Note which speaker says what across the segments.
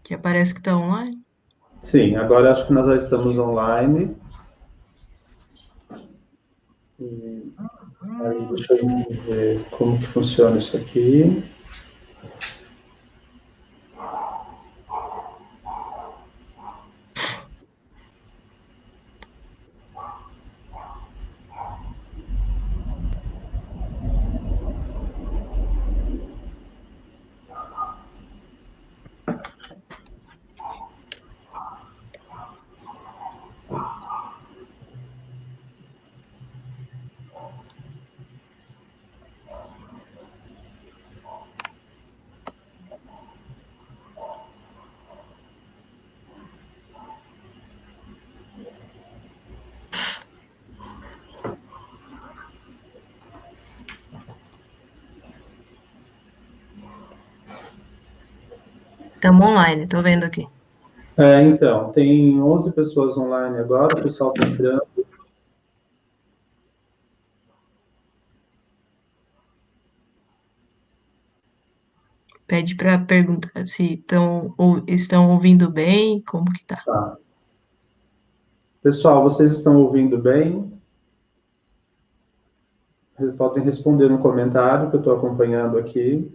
Speaker 1: Que aparece que está online.
Speaker 2: Sim, agora acho que nós já estamos online. E aí, deixa eu ver como que funciona isso aqui.
Speaker 1: Estamos online, tô vendo aqui.
Speaker 2: Então, tem 11 pessoas online agora, o pessoal está entrando.
Speaker 1: Pede para perguntar se estão ouvindo bem, como que tá.
Speaker 2: Tá. Pessoal, vocês estão ouvindo bem? Podem responder no comentário que eu estou acompanhando aqui.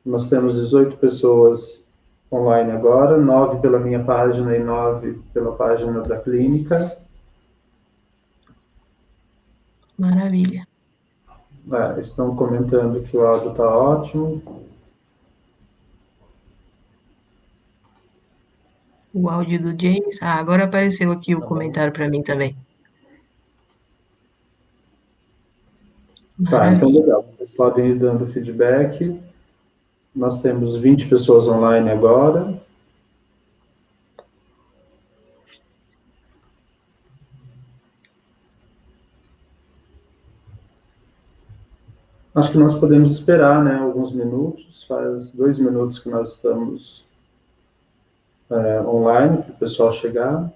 Speaker 2: Nós temos 18 pessoas online agora, 9 pela minha página e 9 pela página da clínica.
Speaker 1: Maravilha.
Speaker 2: Estão comentando que o áudio está ótimo.
Speaker 1: O áudio do James. Ah, agora apareceu aqui o comentário para mim também.
Speaker 2: Tá, então
Speaker 1: Maravilha.
Speaker 2: legal. Vocês podem ir dando feedback. Nós temos 20 pessoas online agora. Acho que nós podemos esperar, né, alguns minutos. Faz 2 minutos que nós estamos online para o pessoal chegar.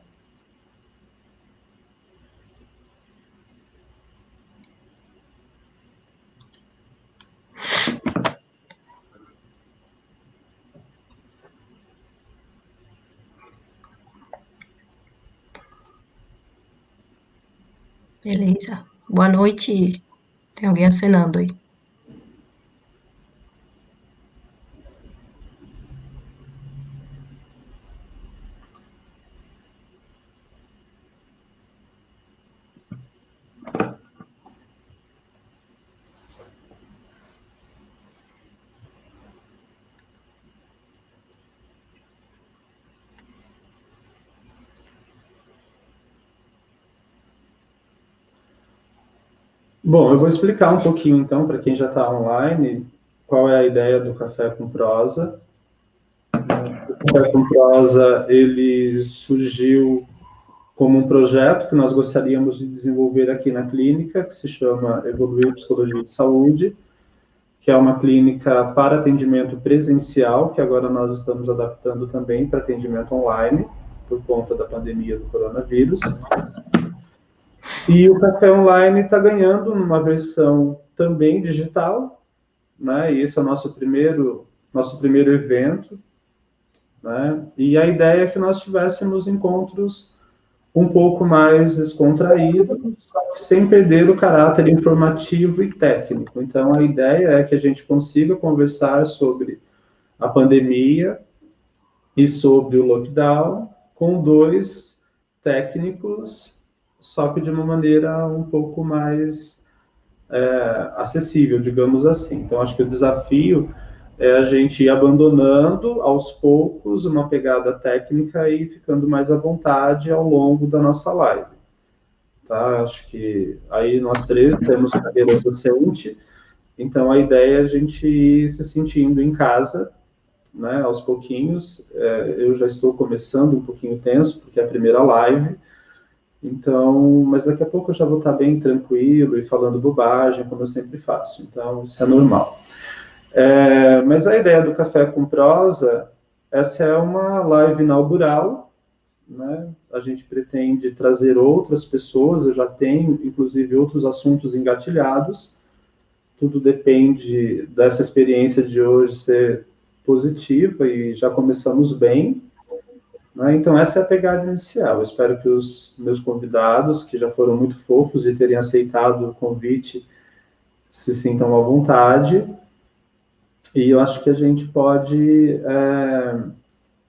Speaker 1: Beleza. Boa noite. Tem alguém acenando aí.
Speaker 2: Bom, eu vou explicar um pouquinho, então, para quem já está online, qual é a ideia do Café com Prosa. O Café com Prosa, ele surgiu como um projeto que nós gostaríamos de desenvolver aqui na clínica, que se chama Evoluir Psicologia de Saúde, que é uma clínica para atendimento presencial, que agora nós estamos adaptando também para atendimento online, por conta da pandemia do coronavírus. E o Café Online está ganhando uma versão também digital, né? E esse é o nosso primeiro evento, né? E a ideia é que nós tivéssemos encontros um pouco mais descontraídos, só que sem perder o caráter informativo e técnico. Então, a ideia é que a gente consiga conversar sobre a pandemia e sobre o lockdown com dois técnicos, só que de uma maneira um pouco mais acessível, digamos assim. Então, acho que o desafio é a gente ir abandonando aos poucos uma pegada técnica e ficando mais à vontade ao longo da nossa live. Tá? Acho que aí nós três temos cadeira docente, então a ideia é a gente ir se sentindo em casa, né, aos pouquinhos. Eu já estou começando um pouquinho tenso, porque é a primeira live, então, mas daqui a pouco eu já vou estar bem tranquilo e falando bobagem, como eu sempre faço, então isso é normal. Mas a ideia do Café com Prosa, essa é uma live inaugural, né? A gente pretende trazer outras pessoas, eu já tenho, inclusive, outros assuntos engatilhados. Tudo depende dessa experiência de hoje ser positiva e já começamos bem, né? Então, essa é a pegada inicial. Eu espero que os meus convidados, que já foram muito fofos de terem aceitado o convite, se sintam à vontade. E eu acho que a gente pode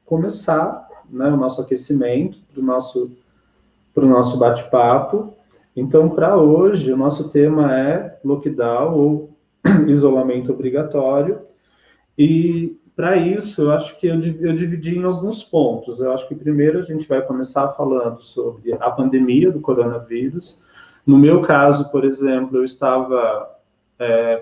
Speaker 2: começar, né, o nosso aquecimento para o nosso bate-papo. Então, para hoje, o nosso tema é lockdown ou isolamento obrigatório. E para isso, eu acho que eu dividi em alguns pontos. Eu acho que primeiro a gente vai começar falando sobre a pandemia do coronavírus. No meu caso, por exemplo, eu estava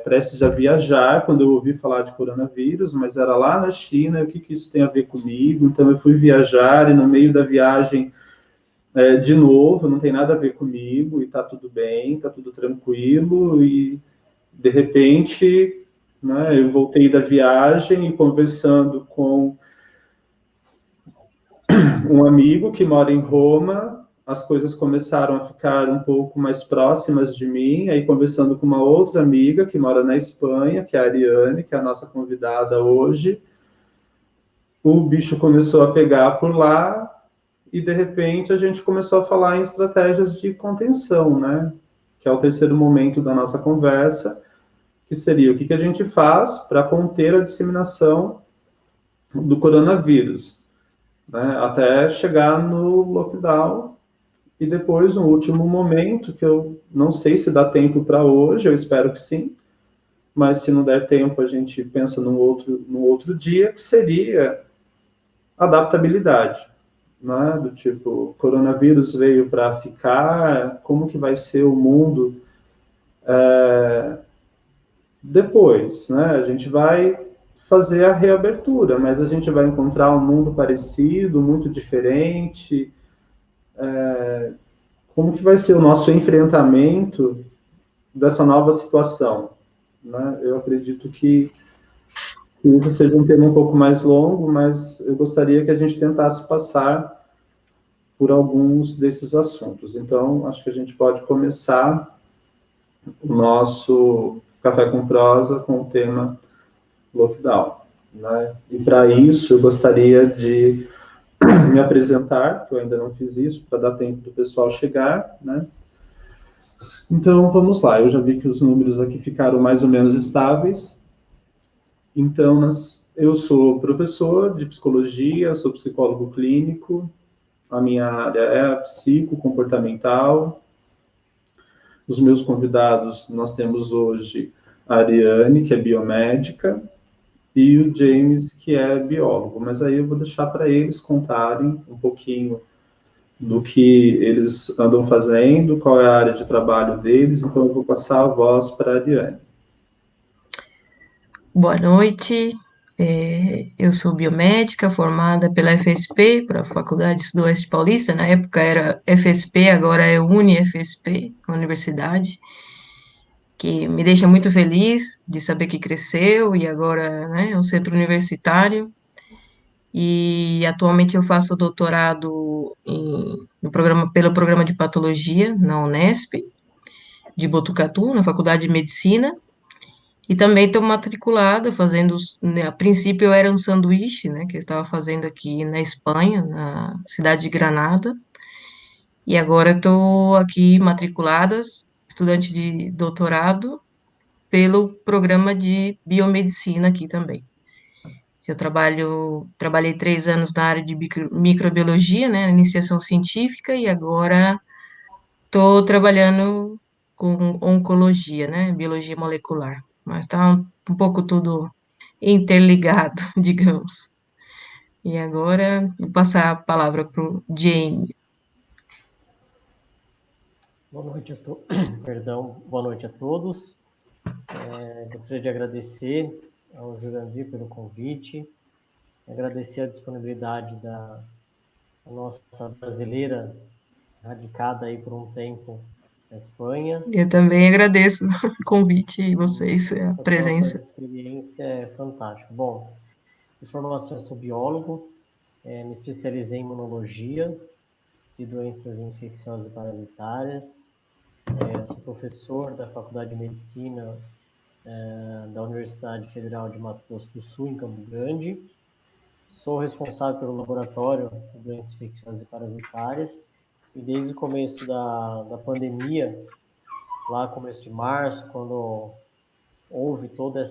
Speaker 2: prestes a viajar quando eu ouvi falar de coronavírus, mas era lá na China, o que, que isso tem a ver comigo? Então eu fui viajar e no meio da viagem, de novo, não tem nada a ver comigo e tá tudo bem, tá tudo tranquilo e de repente, né, eu voltei da viagem e conversando com um amigo que mora em Roma, as coisas começaram a ficar um pouco mais próximas de mim, aí conversando com uma outra amiga que mora na Espanha, que é a Ariane, que é a nossa convidada hoje, o bicho começou a pegar por lá e de repente a gente começou a falar em estratégias de contenção, né? Que é o terceiro momento da nossa conversa, que seria o que a gente faz para conter a disseminação do coronavírus, né? Até chegar no lockdown. E depois, no último momento, que eu não sei se dá tempo para hoje, eu espero que sim, mas se não der tempo, a gente pensa num outro dia, que seria adaptabilidade, né? Do tipo, coronavírus veio para ficar, como que vai ser o mundo depois, né? A gente vai fazer a reabertura, mas a gente vai encontrar um mundo parecido, muito diferente. Como que vai ser o nosso enfrentamento dessa nova situação, né? Eu acredito que isso seja um tema um pouco mais longo, mas eu gostaria que a gente tentasse passar por alguns desses assuntos. Então, acho que a gente pode começar o nosso Café com Prosa com o tema lockdown, né? E para isso, eu gostaria de me apresentar, que eu ainda não fiz isso, para dar tempo do pessoal chegar, né? Então, vamos lá. Eu já vi que os números aqui ficaram mais ou menos estáveis. Então, eu sou professor de psicologia, sou psicólogo clínico, a minha área é a psicocomportamental. Os meus convidados, nós temos hoje a Ariane, que é biomédica, e o James, que é biólogo. Mas aí eu vou deixar para eles contarem um pouquinho do que eles andam fazendo, qual é a área de trabalho deles, então eu vou passar a voz para a Ariane.
Speaker 1: Boa noite, eu sou biomédica, formada pela FSP, para a Faculdade do Oeste Paulista, na época era FSP, agora é UniFSP, a universidade, que me deixa muito feliz de saber que cresceu e agora, né, é um centro universitário, e atualmente eu faço doutorado pelo programa de patologia na Unesp, de Botucatu, na Faculdade de Medicina, e também estou matriculada, fazendo, né, a princípio eu era um sanduíche, né, que eu estava fazendo aqui na Espanha, na cidade de Granada, e agora estou aqui matriculada, estudante de doutorado, pelo programa de biomedicina aqui também. Trabalhei 3 anos na área de microbiologia, né, iniciação científica, e agora estou trabalhando com oncologia, né, biologia molecular, mas está um pouco tudo interligado, digamos. E agora vou passar a palavra para o Jamie.
Speaker 3: Boa noite Perdão, boa noite a todos. Gostaria de agradecer ao Jurandir pelo convite, agradecer a disponibilidade da nossa brasileira radicada aí por um tempo na Espanha.
Speaker 1: Eu também agradeço o convite e vocês, a
Speaker 3: Essa troca
Speaker 1: presença.
Speaker 3: de experiência é fantástica. Bom, de formação eu sou biólogo, Me especializei em imunologia de doenças infecciosas e parasitárias. Sou professor da Faculdade de Medicina da Universidade Federal de Mato Grosso do Sul, em Campo Grande. Sou responsável pelo laboratório de doenças infecciosas e parasitárias. E desde o começo da pandemia, lá começo de março, quando houve todo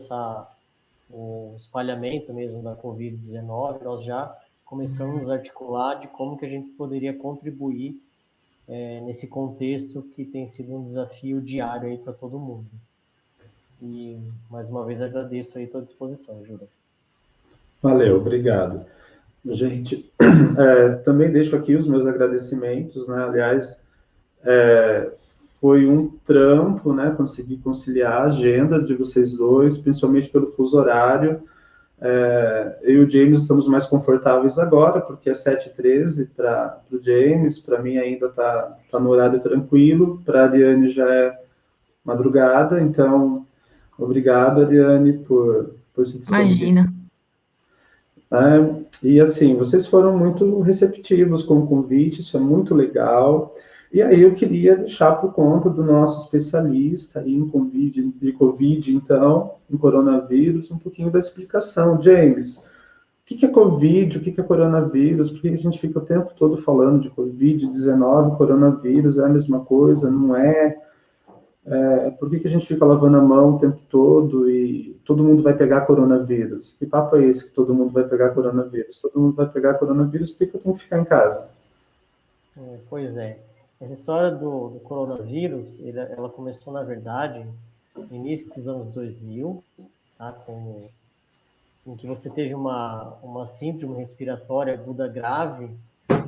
Speaker 3: o espalhamento mesmo da Covid-19, nós já começamos a nos articular de como que a gente poderia contribuir nesse contexto que tem sido um desafio diário aí para todo mundo. E, mais uma vez, agradeço aí a tua disposição, Júlia.
Speaker 2: Valeu, obrigado. Gente, também deixo aqui os meus agradecimentos, né? Aliás, foi um trampo, né? Conseguir conciliar a agenda de vocês dois, principalmente pelo fuso horário. Eu e o James estamos mais confortáveis agora, porque é 7h13 para o James, para mim ainda está no horário tranquilo, para a Ariane já é madrugada, então, obrigado, Ariane, por se disponibilizar.
Speaker 1: Imagina.
Speaker 2: E assim, vocês foram muito receptivos com o convite, isso é muito legal. E aí eu queria deixar por conta do nosso especialista em Covid, então, em coronavírus, um pouquinho da explicação. James, o que é Covid, o que é coronavírus, por que a gente fica o tempo todo falando de Covid-19, coronavírus, é a mesma coisa, não é? Por que a gente fica lavando a mão o tempo todo e todo mundo vai pegar coronavírus? Que papo é esse que todo mundo vai pegar coronavírus? Todo mundo vai pegar coronavírus, por que eu tenho que ficar em casa?
Speaker 3: Pois é. Essa história do coronavírus, ela começou, na verdade, no início dos anos 2000, tá? Em que você teve uma síndrome respiratória aguda grave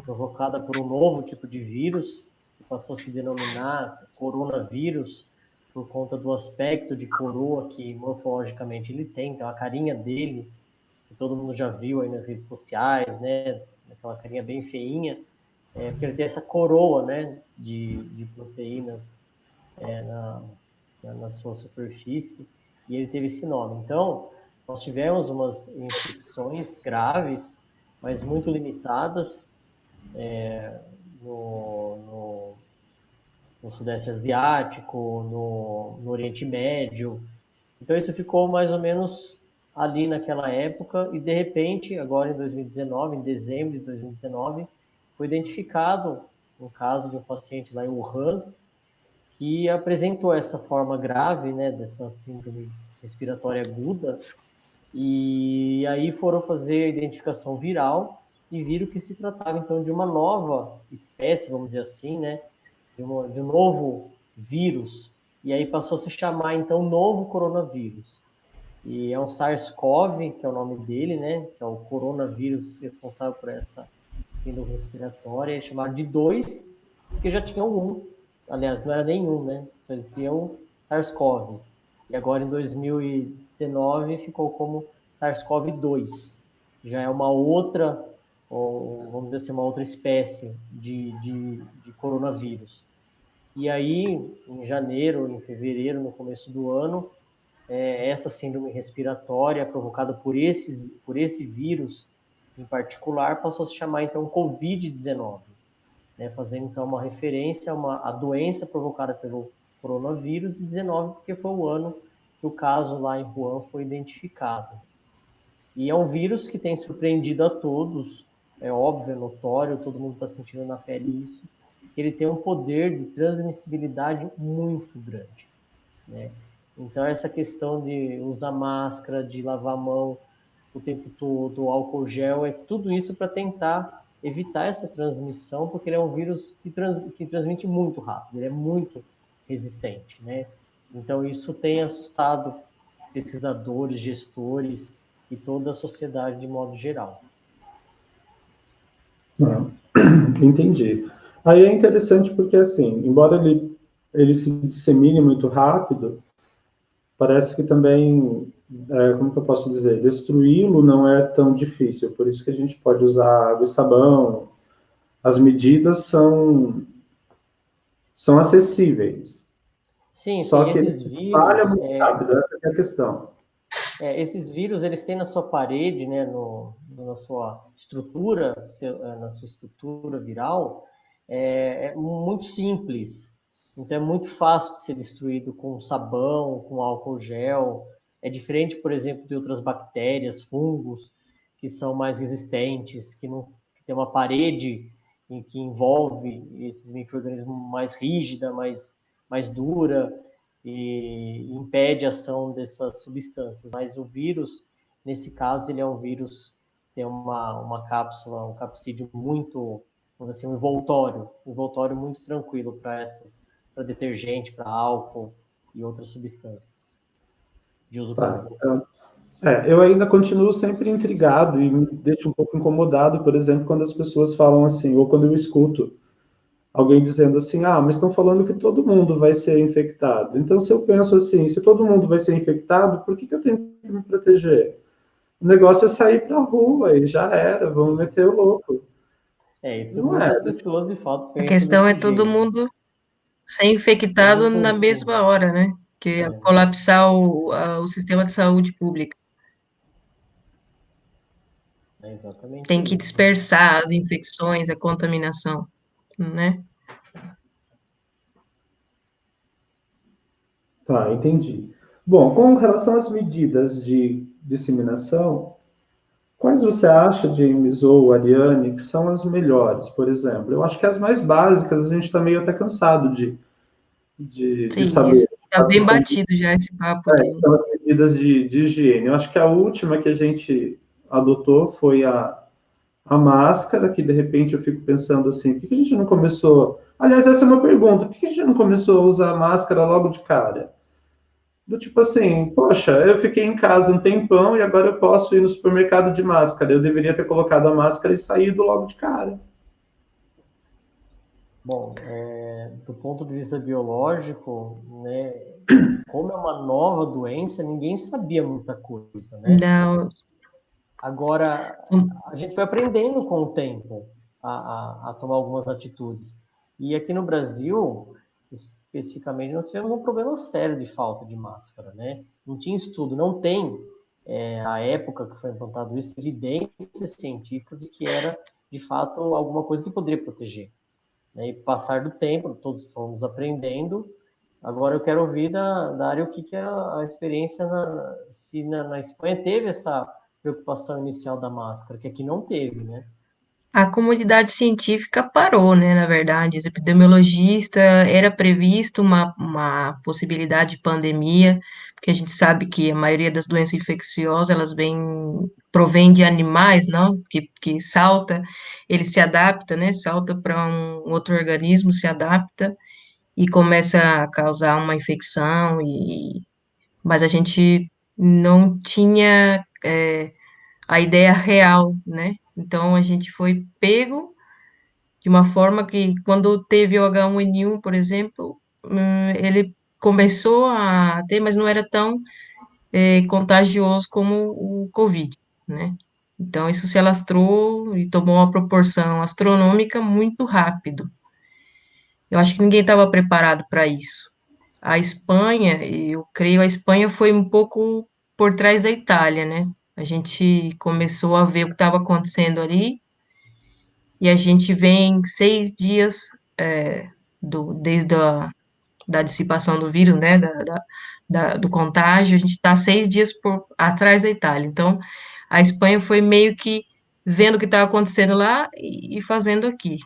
Speaker 3: provocada por um novo tipo de vírus, que passou a se denominar coronavírus, por conta do aspecto de coroa que morfologicamente ele tem, então a carinha dele, que todo mundo já viu aí nas redes sociais, né, aquela carinha bem feinha, porque ele tem essa coroa, né, de proteínas na sua superfície, e ele teve esse nome. Então, nós tivemos umas infecções graves, mas muito limitadas, no Sudeste Asiático, no Oriente Médio. Então isso ficou mais ou menos ali naquela época e de repente, agora em 2019, em dezembro de 2019, foi identificado um caso de um paciente lá em Wuhan que apresentou essa forma grave, né, dessa síndrome respiratória aguda, e aí foram fazer a identificação viral e viram que se tratava então de uma nova espécie, vamos dizer assim, né, de um novo vírus, e aí passou a se chamar, então, novo coronavírus. E é um SARS-CoV, que é o nome dele, né, que é o coronavírus responsável por essa síndrome respiratória, é chamado de 2, porque já tinha um, aliás, não era nenhum, né, só existia um SARS-CoV. E agora, em 2019, ficou como SARS-CoV-2, que já é uma outra, ou vamos dizer assim, uma outra espécie de coronavírus. E aí, em janeiro, em fevereiro, no começo do ano, essa síndrome respiratória provocada por esse vírus em particular passou a se chamar, então, Covid-19, né, fazendo, então, uma referência a doença provocada pelo coronavírus, e 19 porque foi o ano que o caso lá em Wuhan foi identificado. E é um vírus que tem surpreendido a todos, é óbvio, é notório, todo mundo está sentindo na pele isso. Ele tem um poder de transmissibilidade muito grande, né? Então, essa questão de usar máscara, de lavar a mão o tempo todo, álcool gel, tudo isso para tentar evitar essa transmissão, porque ele é um vírus que transmite muito rápido, ele é muito resistente, né? Então, isso tem assustado pesquisadores, gestores e toda a sociedade de modo geral.
Speaker 2: Entendi. Aí é interessante porque, assim, embora ele se dissemine muito rápido, parece que também, como que eu posso dizer, destruí-lo não é tão difícil, por isso que a gente pode usar água e sabão, as medidas são acessíveis.
Speaker 3: Sim,
Speaker 2: Só
Speaker 3: sim,
Speaker 2: que ele
Speaker 3: esses
Speaker 2: se espalha
Speaker 3: vírus,
Speaker 2: muito rápido, essa é a questão.
Speaker 3: Esses vírus, eles têm na sua parede, né, na sua estrutura, viral, é muito simples. Então, é muito fácil de ser destruído com sabão, com álcool gel. É diferente, por exemplo, de outras bactérias, fungos, que são mais resistentes, que tem uma parede que envolve esses micro-organismos mais rígida, mais dura, e impede a ação dessas substâncias. Mas o vírus, nesse caso, ele é um vírus, tem uma cápsula, um capsídeo muito, vamos dizer assim, um envoltório muito tranquilo para detergente, para álcool e outras substâncias de uso
Speaker 2: Tá.
Speaker 3: comum.
Speaker 2: Eu ainda continuo sempre intrigado e me deixo um pouco incomodado, por exemplo, quando as pessoas falam assim, ou quando eu escuto alguém dizendo assim, mas estão falando que todo mundo vai ser infectado. Então, se eu penso assim, se todo mundo vai ser infectado, por que eu tenho que me proteger? O negócio é sair para a rua e já era, vamos meter o louco.
Speaker 3: Isso
Speaker 2: Não é?
Speaker 3: muitas pessoas, de fato,
Speaker 1: A
Speaker 3: pensam
Speaker 1: questão é
Speaker 3: desse
Speaker 1: todo
Speaker 3: jeito.
Speaker 1: mundo ser
Speaker 3: É
Speaker 1: infectado
Speaker 3: muito...
Speaker 1: na mesma hora, né? Que é
Speaker 3: É,
Speaker 1: colapsar o sistema de saúde pública.
Speaker 3: é exatamente
Speaker 1: Tem que
Speaker 3: isso.
Speaker 1: dispersar as infecções, a contaminação, né?
Speaker 2: Tá, entendi. Bom, com relação às medidas de disseminação, quais você acha, James ou Ariane, que são as melhores, por exemplo? Eu acho que as mais básicas a gente está meio até cansado de
Speaker 1: Sim,
Speaker 2: saber.
Speaker 1: isso está
Speaker 2: Acho que
Speaker 1: bem
Speaker 2: são,
Speaker 1: batido já esse papo de.
Speaker 2: são as medidas de higiene. Eu acho que a última que a gente adotou foi a máscara, que de repente eu fico pensando assim, por que a gente não começou... Aliás, essa é uma pergunta, por que a gente não começou a usar máscara logo de cara? Do tipo assim, poxa, eu fiquei em casa um tempão e agora eu posso ir no supermercado de máscara. Eu deveria ter colocado a máscara e saído logo de cara.
Speaker 3: Bom, do ponto de vista biológico, né, como é uma nova doença, ninguém sabia muita coisa, né?
Speaker 1: Não,
Speaker 3: Agora, a gente foi aprendendo com o tempo a tomar algumas atitudes. E aqui no Brasil, especificamente, nós tivemos um problema sério de falta de máscara, né? Não tinha estudo, não tem, a época que foi implantado isso, evidências científicas de que era, de fato, alguma coisa que poderia proteger. Né? E passar do tempo, todos fomos aprendendo. Agora eu quero ouvir da área o que é a experiência, se na Espanha teve essa preocupação inicial da máscara, que aqui não teve, né?
Speaker 1: a comunidade científica parou, né? Na verdade, os epidemiologistas era previsto uma possibilidade de pandemia, porque a gente sabe que a maioria das doenças infecciosas elas provém de animais, não? Que salta, ele se adapta, né? Salta para um outro organismo, se adapta e começa a causar uma infecção mas a gente não tinha a ideia real, né? Então a gente foi pego de uma forma que quando teve o H1N1, por exemplo, ele começou a ter, mas não era tão contagioso como o Covid, né? Então isso se alastrou e tomou uma proporção astronômica muito rápido. Eu acho que ninguém estava preparado para isso. A Espanha, eu creio, a Espanha foi um pouco por trás da Itália, né? A gente começou a ver o que estava acontecendo ali e a gente vem 6 dias desde da dissipação do vírus, né? Do contágio, a gente está 6 dias atrás da Itália. Então, a Espanha foi meio que vendo o que estava acontecendo lá e fazendo aqui,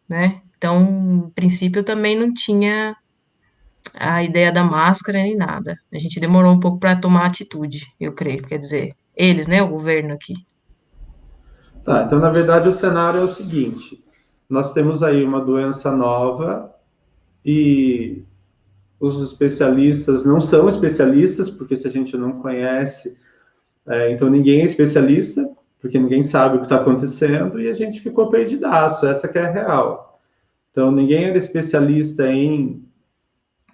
Speaker 1: né? Então, no princípio, eu também não tinha a ideia da máscara nem nada. A gente demorou um pouco para tomar atitude, eu creio. Quer dizer, eles, né, o governo aqui.
Speaker 2: Tá, então na verdade o cenário é o seguinte: nós temos aí uma doença nova e os especialistas não são especialistas, porque se a gente não conhece, então ninguém é especialista, porque ninguém sabe o que está acontecendo e a gente ficou perdidaço, essa que é a real. Então ninguém era especialista em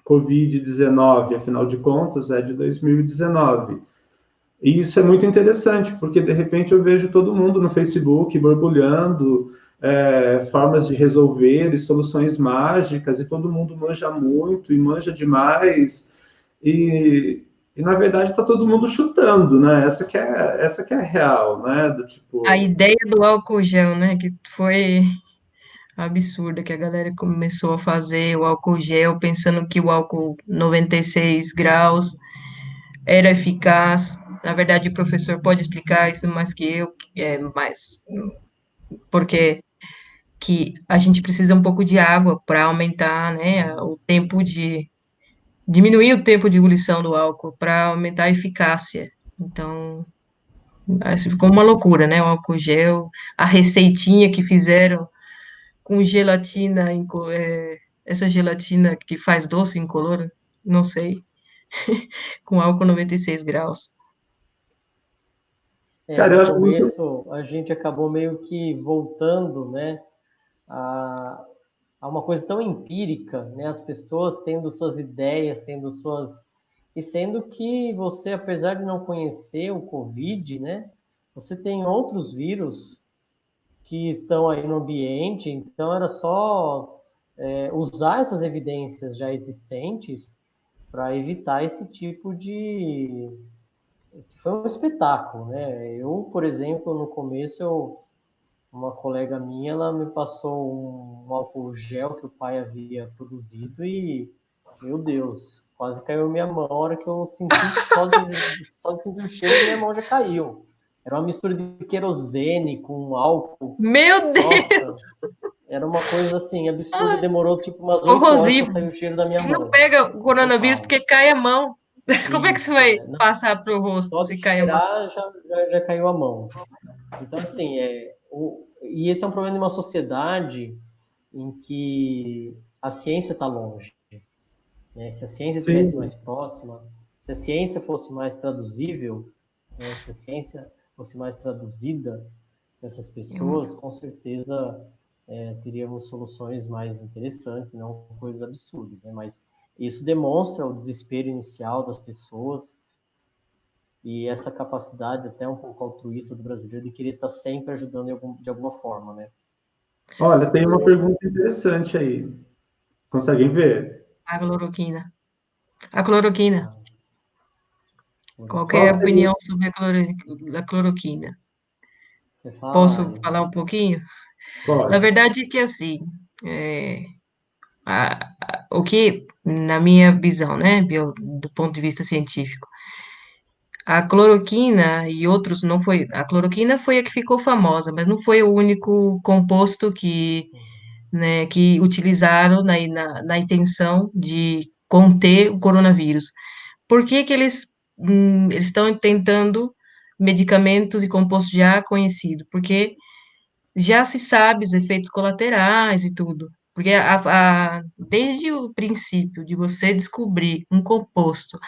Speaker 2: Covid-19, afinal de contas é de 2019. E isso é muito interessante, porque de repente eu vejo todo mundo no Facebook borbulhando formas de resolver e soluções mágicas, e todo mundo manja muito e manja demais. E E, na verdade, está todo mundo chutando, né? Essa que é a real, né? Do
Speaker 1: A
Speaker 2: tipo,
Speaker 1: ideia do álcool gel, né, que foi absurda, que a galera começou a fazer o álcool gel pensando que o álcool 96 graus era eficaz. Na verdade, o professor pode explicar isso mais que eu, mais porque que a gente precisa um pouco de água para aumentar, né, o tempo de diminuir o tempo de ebulição do álcool para aumentar a eficácia. Então, isso ficou uma loucura, né? O álcool gel, a receitinha que fizeram com gelatina, essa gelatina que faz doce incolor, não sei, com álcool 96 graus.
Speaker 2: cara, eu
Speaker 3: No
Speaker 2: acho muito.
Speaker 3: começo a gente acabou meio que voltando, né, a, a uma coisa tão empírica, né, as pessoas tendo suas ideias, tendo suas... E sendo que você, apesar de não conhecer o Covid, né, você tem outros vírus que estão aí no ambiente, então era só usar essas evidências já existentes para evitar esse tipo de... que foi um espetáculo, né? Eu, por exemplo, no começo, uma colega minha, ela me passou um álcool gel que o pai havia produzido e, meu Deus, quase caiu minha mão. A hora que eu senti, só de sentir o cheiro, minha mão já caiu. Era uma mistura de querosene com álcool.
Speaker 1: Meu Deus,
Speaker 3: Nossa, era uma coisa assim, absurda. Demorou tipo umas 8 horas para
Speaker 1: corrosivo.
Speaker 3: sair o cheiro da minha
Speaker 1: E não
Speaker 3: mão.
Speaker 1: pega o coronavírus
Speaker 3: Total.
Speaker 1: porque cai a mão. Como é que você
Speaker 3: Isso,
Speaker 1: vai
Speaker 3: é. Não,
Speaker 1: passar para o rosto
Speaker 3: só de
Speaker 1: se cai a mão?
Speaker 3: cheirar já caiu a mão. Então, assim, e esse é um problema de uma sociedade em que a ciência está longe, né? Se a ciência estivesse
Speaker 2: Sim,
Speaker 3: mais próxima, se a ciência fosse mais traduzível, né? Se a ciência fosse mais traduzida dessas pessoas, com certeza teríamos soluções mais interessantes, não coisas absurdas, né? Mas isso demonstra o desespero inicial das pessoas e essa capacidade até um pouco altruísta do brasileiro de querer estar sempre ajudando de alguma forma, né?
Speaker 2: olha, tem uma pergunta interessante aí. Conseguem ver?
Speaker 1: A cloroquina. A cloroquina.
Speaker 3: Ah,
Speaker 1: Qual que é
Speaker 2: Qual
Speaker 1: a
Speaker 2: seria?
Speaker 1: opinião sobre a cloroquina?
Speaker 3: você fala,
Speaker 1: Posso
Speaker 3: Ali?
Speaker 1: falar um pouquinho? Na
Speaker 2: Pode.
Speaker 1: verdade, é que assim, o que, na minha visão, né, do ponto de vista científico, a cloroquina e outros não foi, a cloroquina foi a que ficou famosa, mas não foi o único composto que, né, que utilizaram na intenção de conter o coronavírus. Por que que eles estão tentando medicamentos e compostos já conhecidos? Porque já se sabe os efeitos colaterais e tudo. Porque desde o princípio de você descobrir um composto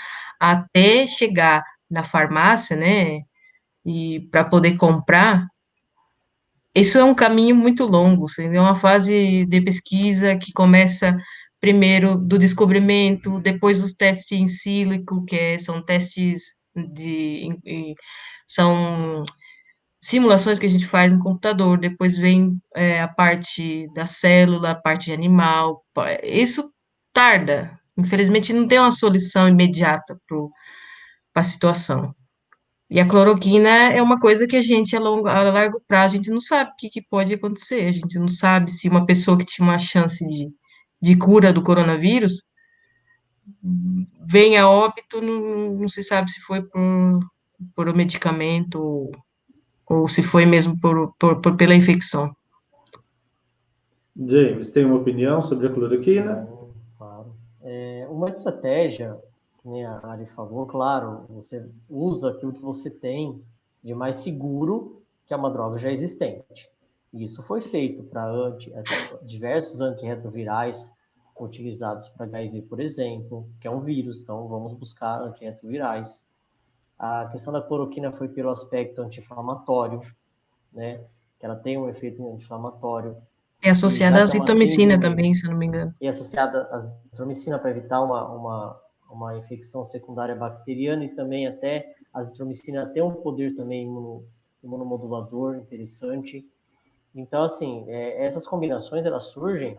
Speaker 1: até chegar na farmácia, né, e para poder comprar, isso é um caminho muito longo, é uma fase de pesquisa que começa primeiro do descobrimento, depois os testes em sílico, são testes são simulações que a gente faz no computador, depois vem a parte da célula, a parte animal, isso tarda, infelizmente não tem uma solução imediata para a situação. E a cloroquina é uma coisa que a gente, a largo prazo, a gente não sabe o que pode acontecer, a gente não sabe se uma pessoa que tinha uma chance de cura do coronavírus vem a óbito, não se sabe se foi por um medicamento ou se foi mesmo pela infecção.
Speaker 2: James, tem uma opinião sobre a cloroquina?
Speaker 3: Claro. Uma estratégia, que nem a Ari falou, claro, você usa aquilo que você tem de mais seguro, que é uma droga já existente. Isso foi feito para diversos antirretrovirais utilizados para HIV, por exemplo, que é um vírus, então vamos buscar antirretrovirais. A questão da cloroquina foi pelo aspecto anti-inflamatório, né? Que ela tem um efeito anti-inflamatório.
Speaker 1: É
Speaker 3: E
Speaker 1: associada
Speaker 3: já
Speaker 1: à
Speaker 3: que é uma
Speaker 1: azitromicina
Speaker 3: síndrome
Speaker 1: também, se eu não me engano.
Speaker 3: e associada à azitromicina para evitar uma infecção secundária bacteriana e também até a azitromicina tem um poder também imunomodulador interessante. Então, assim, essas combinações, elas surgem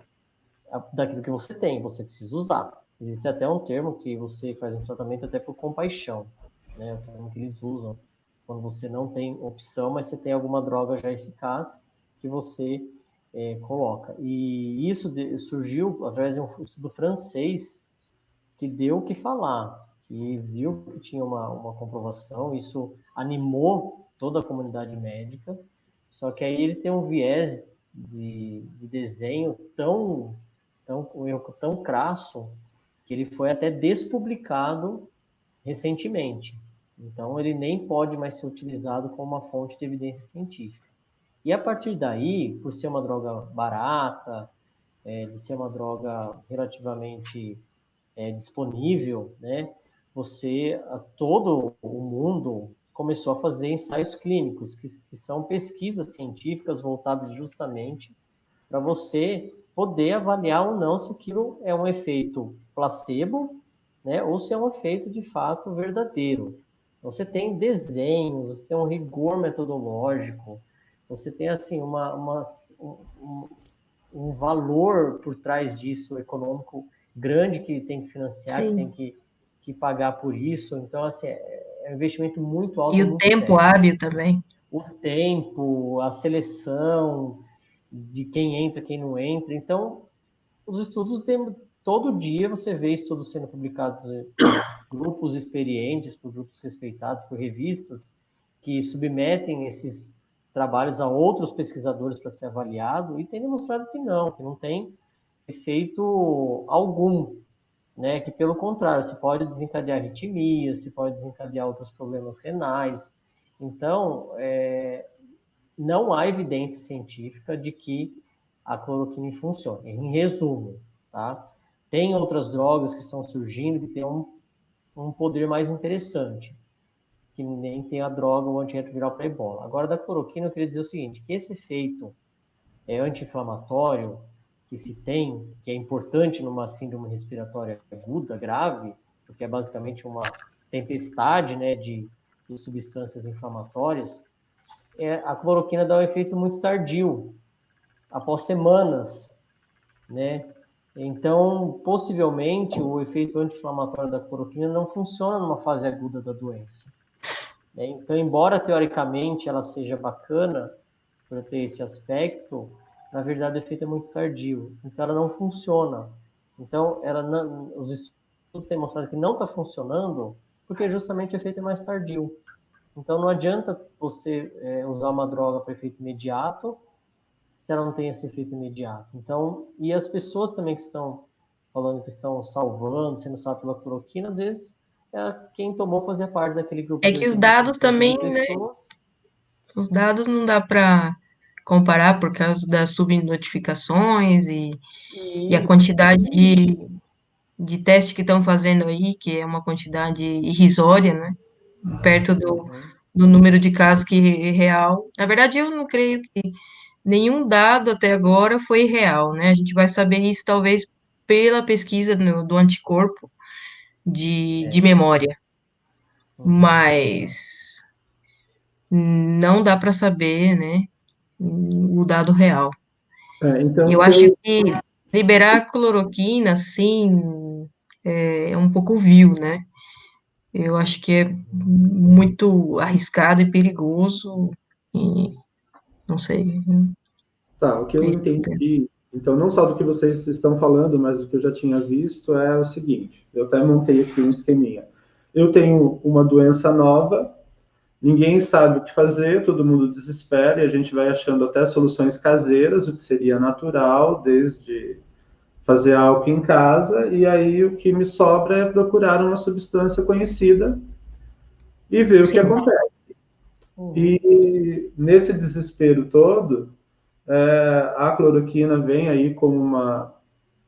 Speaker 3: daquilo que você tem, você precisa usar. Existe até um termo que você faz um tratamento até por compaixão, né? O termo que eles usam quando você não tem opção, mas você tem alguma droga já eficaz que você coloca. E isso surgiu através de um estudo francês que deu o que falar, que viu que tinha uma comprovação, isso animou toda a comunidade médica, só que aí ele tem um viés de desenho um erro tão crasso, que ele foi até despublicado recentemente. Então, ele nem pode mais ser utilizado como uma fonte de evidência científica. E a partir daí, por ser uma droga barata, de ser uma droga relativamente disponível, né? Todo o mundo começou a fazer ensaios clínicos, que são pesquisas científicas voltadas justamente para você poder avaliar ou não se aquilo é um efeito placebo, né? Ou se é um efeito de fato verdadeiro. Você tem desenhos, você tem um rigor metodológico, você tem assim um valor por trás disso econômico grande que tem que financiar, que
Speaker 1: Sim.
Speaker 3: tem que pagar por isso. Então, assim, é um investimento muito
Speaker 1: E
Speaker 3: alto,
Speaker 1: o
Speaker 3: muito
Speaker 1: tempo
Speaker 3: sério.
Speaker 1: hábil também.
Speaker 3: O tempo, a seleção de quem entra, quem não entra. Então, os estudos tem, todo dia você vê estudos sendo publicados por grupos experientes, por grupos respeitados, por revistas que submetem esses trabalhos a outros pesquisadores para ser avaliado e tem demonstrado que não tem efeito algum, né? Que pelo contrário, se pode desencadear arritmia, se pode desencadear outros problemas renais. Então, não há evidência científica de que a cloroquina funcione. Em resumo, tá? Tem outras drogas que estão surgindo que têm um poder mais interessante, que nem tem a droga, o antirretroviral para ebola. Agora, da cloroquina, eu queria dizer o seguinte, que esse efeito anti-inflamatório que se tem, que é importante numa síndrome respiratória aguda, grave, porque é basicamente uma tempestade, né, de substâncias inflamatórias, a cloroquina dá um efeito muito tardio, após semanas, né? Então, possivelmente, o efeito anti-inflamatório da cloroquina não funciona numa fase aguda da doença, né? Então, embora teoricamente ela seja bacana por ter esse aspecto, na verdade o efeito é muito tardio. Então, ela não funciona. Então, os estudos têm mostrado que não está funcionando porque justamente o efeito é mais tardio. Então, não adianta você usar uma droga para efeito imediato se ela não tem esse efeito imediato. Então, e as pessoas também que estão falando que estão salvando, sendo salvo pela cloroquina, às vezes quem tomou fazia parte daquele grupo
Speaker 1: É
Speaker 3: de
Speaker 1: que os dados
Speaker 3: 80% de
Speaker 1: também, né?
Speaker 3: pessoas.
Speaker 1: Os dados não dá para comparar por causa das subnotificações e a
Speaker 3: Isso.
Speaker 1: quantidade de teste que estão fazendo aí, que é uma quantidade irrisória, né? Perto
Speaker 3: Uhum.
Speaker 1: do número de casos que é real. Na verdade, eu não creio que nenhum dado até agora foi real, né? A gente vai saber isso talvez pela pesquisa do anticorpo de memória,
Speaker 3: Uhum.
Speaker 1: mas não dá para saber, né, o dado real.
Speaker 2: Então,
Speaker 1: Eu acho que liberar a cloroquina, assim, é um pouco vil, né? Eu acho que é muito arriscado e perigoso, e não sei.
Speaker 2: tá, o que eu entendi, então, não só do que vocês estão falando, mas do que eu já tinha visto, é o seguinte: eu até montei aqui um esqueminha. Eu tenho uma doença nova, ninguém sabe o que fazer, todo mundo desespera, e a gente vai achando até soluções caseiras, o que seria natural, desde fazer álcool em casa, e aí o que me sobra é procurar uma substância conhecida e ver o que
Speaker 1: Sim,
Speaker 2: acontece.
Speaker 3: Uhum.
Speaker 2: E nesse desespero todo, a cloroquina vem aí como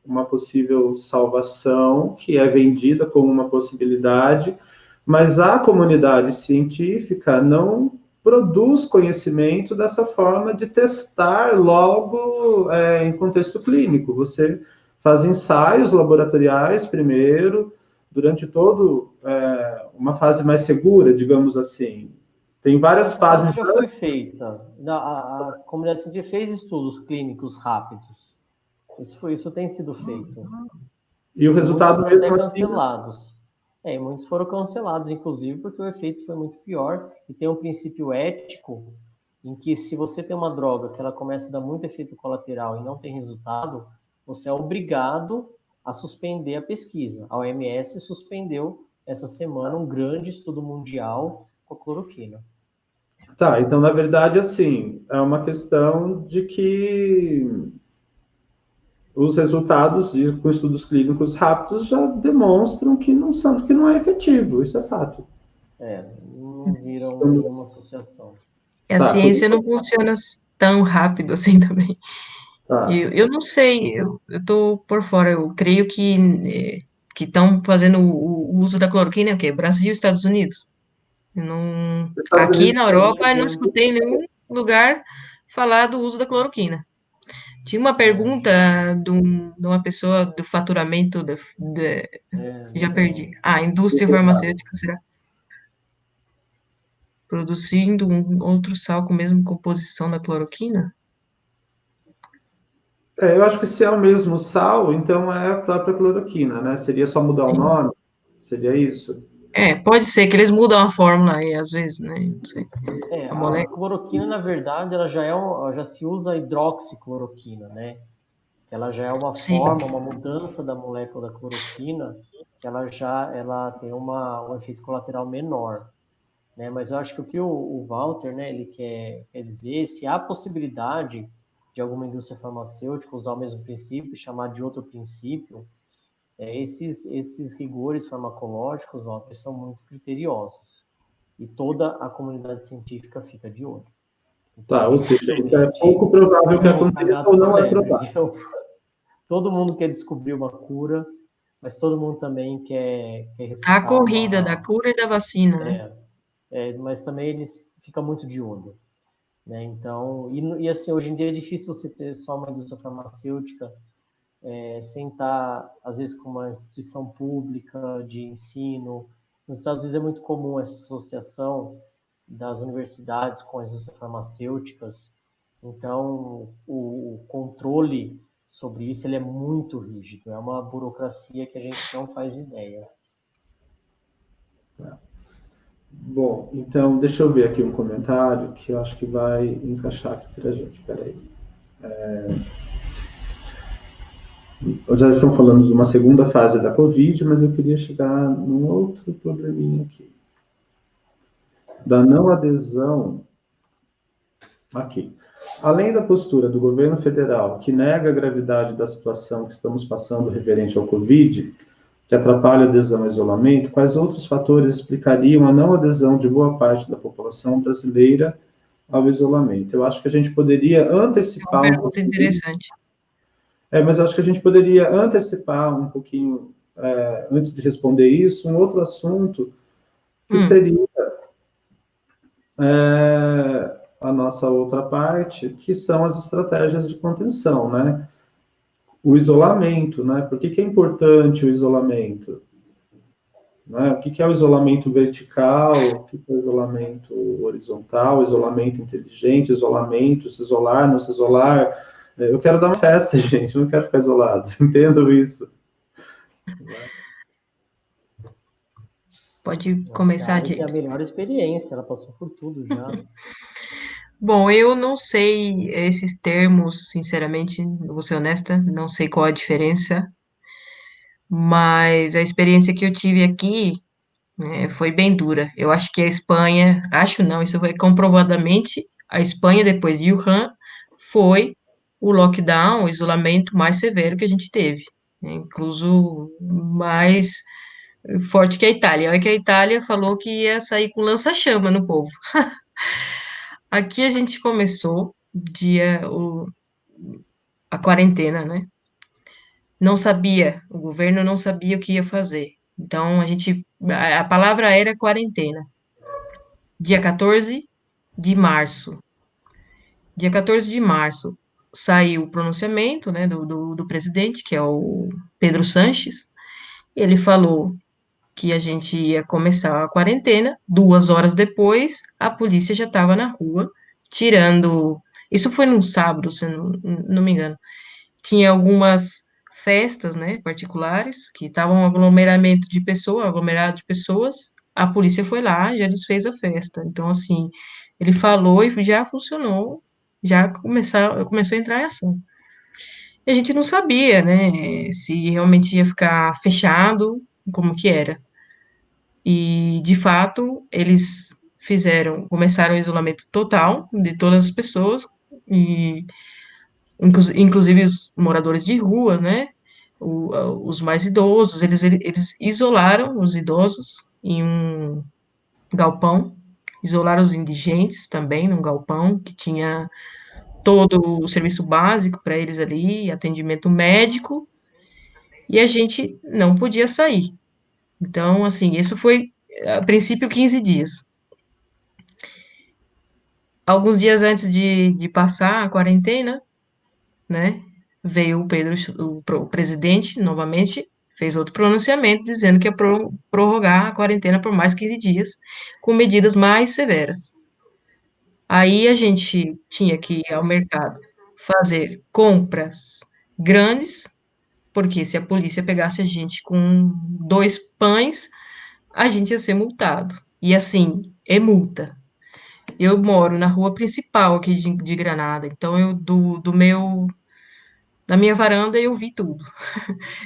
Speaker 2: uma possível salvação, que é vendida como uma possibilidade, mas a comunidade científica não produz conhecimento dessa forma de testar logo em contexto clínico. Você faz ensaios laboratoriais primeiro, durante todo uma fase mais segura, digamos assim. Tem várias
Speaker 3: Essa fase
Speaker 2: fases.
Speaker 3: já foi feita. A comunidade científica fez estudos clínicos rápidos. Isso tem sido feito.
Speaker 2: E o resultado
Speaker 3: Muitos foram até
Speaker 2: mesmo assim.
Speaker 3: cancelados. E muitos foram cancelados, inclusive, porque o efeito foi muito pior. E tem um princípio ético em que, se você tem uma droga que ela começa a dar muito efeito colateral e não tem resultado, você é obrigado a suspender a pesquisa. A OMS suspendeu essa semana um grande estudo mundial com a cloroquina.
Speaker 2: Tá, então, na verdade, assim, é uma questão de que os resultados com estudos clínicos rápidos já demonstram que não é efetivo, isso é fato.
Speaker 3: Não viram
Speaker 2: Então,
Speaker 3: nenhuma associação.
Speaker 1: E a
Speaker 2: tá,
Speaker 1: ciência não funciona tão rápido assim também.
Speaker 2: tá.
Speaker 1: Eu não sei, eu tô por fora, eu creio que estão fazendo o uso da cloroquina, o quê? Brasil e Estados Unidos. Eu não,
Speaker 2: Os Estados
Speaker 1: aqui
Speaker 2: Unidos
Speaker 1: na
Speaker 2: têm
Speaker 1: Europa eu não escutei em nenhum lugar falar do uso da cloroquina. Tinha uma pergunta de uma pessoa do faturamento, já perdi. Ah, indústria farmacêutica, será? Produzindo um outro sal com a mesma composição da cloroquina?
Speaker 2: eu acho que se é o mesmo sal, então é a própria cloroquina, né? Seria só mudar o
Speaker 1: Sim.
Speaker 2: nome? Seria isso?
Speaker 1: Pode ser que eles mudam a fórmula aí, às vezes, né? Não sei. A
Speaker 3: A
Speaker 1: molécula.
Speaker 3: cloroquina, na verdade, ela já se usa a hidroxicloroquina, né? Ela já é uma
Speaker 1: Sim.
Speaker 3: forma, uma mudança da molécula da cloroquina, que ela tem um efeito colateral menor, né? Mas eu acho que o que o Walter, né, ele quer dizer, se há possibilidade de alguma indústria farmacêutica usar o mesmo princípio, chamar de outro princípio, esses rigores farmacológicos, Walter, são muito criteriosos. E toda a comunidade científica fica de olho. Então,
Speaker 2: Tá, ou seja, isso é
Speaker 3: dificilmente
Speaker 2: pouco provável que
Speaker 3: colocar
Speaker 2: aconteça
Speaker 3: gato
Speaker 2: ou
Speaker 3: por
Speaker 2: não é
Speaker 3: lebre,
Speaker 2: provável.
Speaker 3: viu? Todo mundo quer descobrir uma cura, mas todo mundo também quer
Speaker 1: A
Speaker 3: refutar
Speaker 1: corrida da cura e da vacina, né?
Speaker 3: mas também eles ficam muito de olho, né? Então, e assim, hoje em dia é difícil você ter só uma indústria farmacêutica sem estar, às vezes, com uma instituição pública de ensino. Nos Estados Unidos é muito comum essa associação das universidades com as indústrias farmacêuticas. Então, o controle sobre isso ele é muito rígido. É uma burocracia que a gente não faz ideia.
Speaker 2: Bom, então deixa eu ver aqui um comentário que eu acho que vai encaixar aqui para a gente. Peraí. Já estão falando de uma segunda fase da Covid, mas eu queria chegar num outro probleminha aqui. Da não adesão. Aqui. Além da postura do governo federal, que nega a gravidade da situação que estamos passando referente ao Covid, que atrapalha a adesão ao isolamento, quais outros fatores explicariam a não adesão de boa parte da população brasileira ao isolamento? Eu acho que a gente poderia
Speaker 1: É uma
Speaker 2: antecipar um
Speaker 1: pergunta
Speaker 2: pouquinho.
Speaker 1: interessante.
Speaker 2: Mas eu acho que a gente poderia antecipar um pouquinho, antes de responder isso, um outro assunto que
Speaker 1: Hum,
Speaker 2: seria a nossa outra parte, que são as estratégias de contenção, né? O isolamento, né? Por que é importante o isolamento? Né? O que é o isolamento vertical? O que é o isolamento horizontal? Isolamento inteligente? Isolamento? Se isolar? Não se isolar? Eu quero dar uma festa, gente. Não quero ficar isolado. Entendo isso.
Speaker 1: pode
Speaker 3: A
Speaker 1: começar,
Speaker 3: Tiara tem a
Speaker 1: James.
Speaker 3: melhor experiência, ela passou por tudo já.
Speaker 1: Bom, eu não sei esses termos, sinceramente, vou ser honesta, não sei qual a diferença, mas a experiência que eu tive aqui, foi bem dura. Eu acho que a Espanha, acho não, isso foi comprovadamente, a Espanha, depois de Wuhan, foi o lockdown, o isolamento mais severo que a gente teve, né? Incluso mais forte que a Itália. Olha que a Itália falou que ia sair com lança-chama no povo. Aqui a gente começou a quarentena, né? Não sabia, o governo não sabia o que ia fazer. Então a palavra era quarentena. Dia 14 de março. Dia 14 de março saiu o pronunciamento, né, do presidente, que é o Pedro Sanches. Ele falou que a gente ia começar a quarentena. 2 horas depois, a polícia já estava na rua, tirando. Isso foi num sábado, se eu não me engano. Tinha algumas festas, né, particulares, que estavam um aglomeramento de pessoas, aglomerado de pessoas, a polícia foi lá, já desfez a festa. Então, assim, ele falou e já funcionou, já começou a entrar em ação. E a gente não sabia, né, se realmente ia ficar fechado, como que era. E, de fato, eles começaram o isolamento total de todas as pessoas, e inclusive os moradores de rua, né, os mais idosos, eles isolaram os idosos em um galpão, isolaram os indigentes também num galpão, que tinha todo o serviço básico para eles ali, atendimento médico, e a gente não podia sair. Então, assim, isso foi, a princípio, 15 dias. Alguns dias antes de passar a quarentena, né, veio o Pedro, o presidente, novamente, fez outro pronunciamento dizendo que ia prorrogar a quarentena por mais 15 dias, com medidas mais severas. Aí a gente tinha que ir ao mercado fazer compras grandes, porque se a polícia pegasse a gente com 2 pães, a gente ia ser multado. E assim, é multa. Eu moro na rua principal aqui de Granada, então da minha varanda eu vi tudo.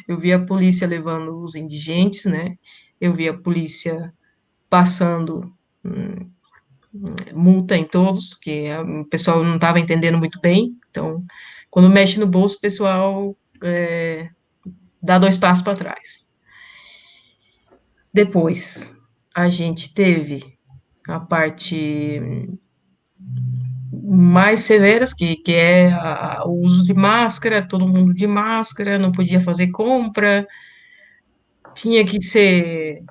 Speaker 1: Eu vi a polícia levando os indigentes, né? Eu vi a polícia passando multa em todos, que o pessoal não estava entendendo muito bem. Então, quando mexe no bolso, o pessoal dá 2 passos para trás. Depois, a gente teve a parte mais severas, que é o uso de máscara, todo mundo de máscara, não podia fazer compra, tinha que ser,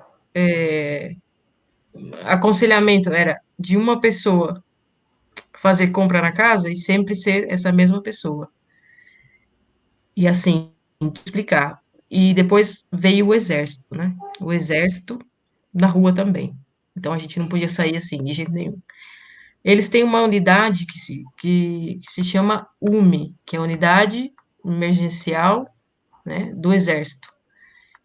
Speaker 1: aconselhamento era de uma pessoa fazer compra na casa e sempre ser essa mesma pessoa. E assim, explicar. E depois veio o exército, né? O exército na rua também. Então a gente não podia sair assim, de jeito nenhum. Eles têm uma unidade que se chama UME, que é a Unidade Emergencial, né, do Exército,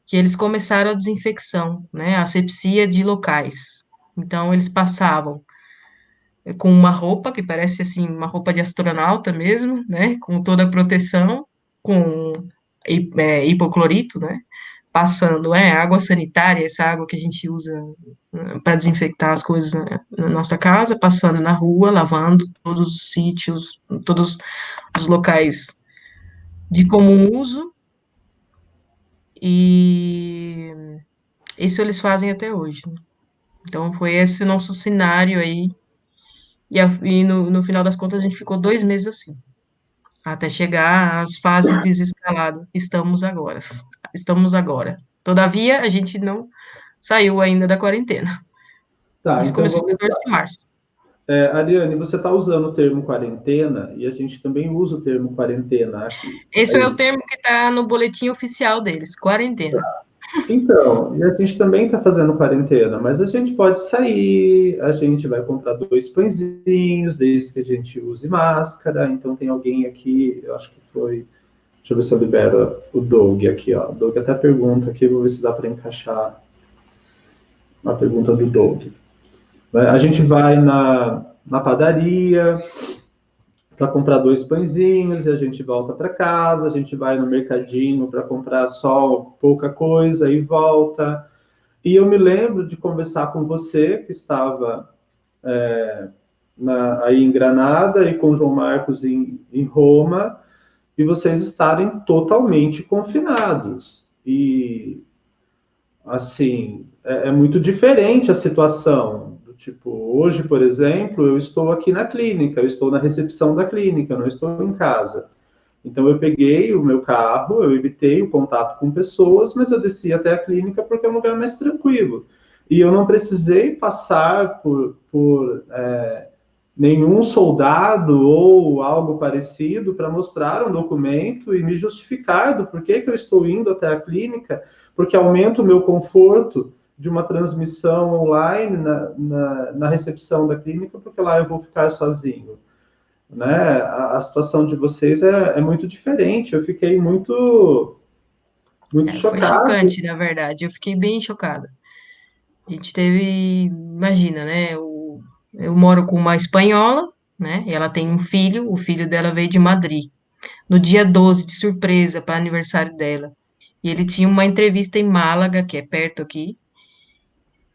Speaker 1: que eles começaram a desinfecção, né, a asepsia de locais. Então, eles passavam com uma roupa que parece, assim, uma roupa de astronauta mesmo, né, com toda a proteção, com hipoclorito, né, passando, água sanitária, essa água que a gente usa para desinfectar as coisas na nossa casa, passando na rua, lavando todos os sítios, todos os locais de comum uso, e isso eles fazem até hoje, né? Então, foi esse nosso cenário aí, e no final das contas a gente ficou 2 meses assim, até chegar às fases desescaladas que estamos agora. Todavia, a gente não saiu ainda da quarentena.
Speaker 2: Tá,
Speaker 1: Isso
Speaker 2: então
Speaker 1: começou em
Speaker 2: vamos
Speaker 1: 14 de março.
Speaker 2: Ariane, você está usando o termo quarentena e a gente também usa o termo quarentena aqui.
Speaker 1: Esse é o
Speaker 2: Aí,
Speaker 1: termo que está no boletim oficial deles, quarentena.
Speaker 2: então, e a gente também está fazendo quarentena, mas a gente pode sair, a gente vai comprar 2 pãezinhos, desde que a gente use máscara. Então, tem alguém aqui, eu acho que foi. Deixa eu ver se eu libero o Doug aqui, ó. O Doug até pergunta aqui, vou ver se dá para encaixar uma pergunta do Doug. A gente vai na padaria para comprar 2 pãezinhos e a gente volta para casa, a gente vai no mercadinho para comprar só pouca coisa e volta. E eu me lembro de conversar com você, que estava aí em Granada, e com o João Marcos em Roma, e vocês estarem totalmente confinados. E, assim, é muito diferente a situação. Tipo, hoje, por exemplo, eu estou aqui na clínica, eu estou na recepção da clínica, não estou em casa. Então, eu peguei o meu carro, eu evitei o contato com pessoas, mas eu desci até a clínica porque é um lugar mais tranquilo. E eu não precisei passar por nenhum soldado ou algo parecido para mostrar um documento e me justificar do porquê que eu estou indo até a clínica, porque aumenta o meu conforto de uma transmissão online na recepção da clínica, porque lá eu vou ficar sozinho. Né? A situação de vocês é muito diferente. Eu fiquei muito muito
Speaker 1: Foi
Speaker 2: chocado.
Speaker 1: chocante, na verdade. Eu fiquei bem chocada. A gente teve, imagina, né? Eu moro com uma espanhola, né? E ela tem um filho, o filho dela veio de Madrid, no dia 12, de surpresa, para aniversário dela. E ele tinha uma entrevista em Málaga, que é perto aqui,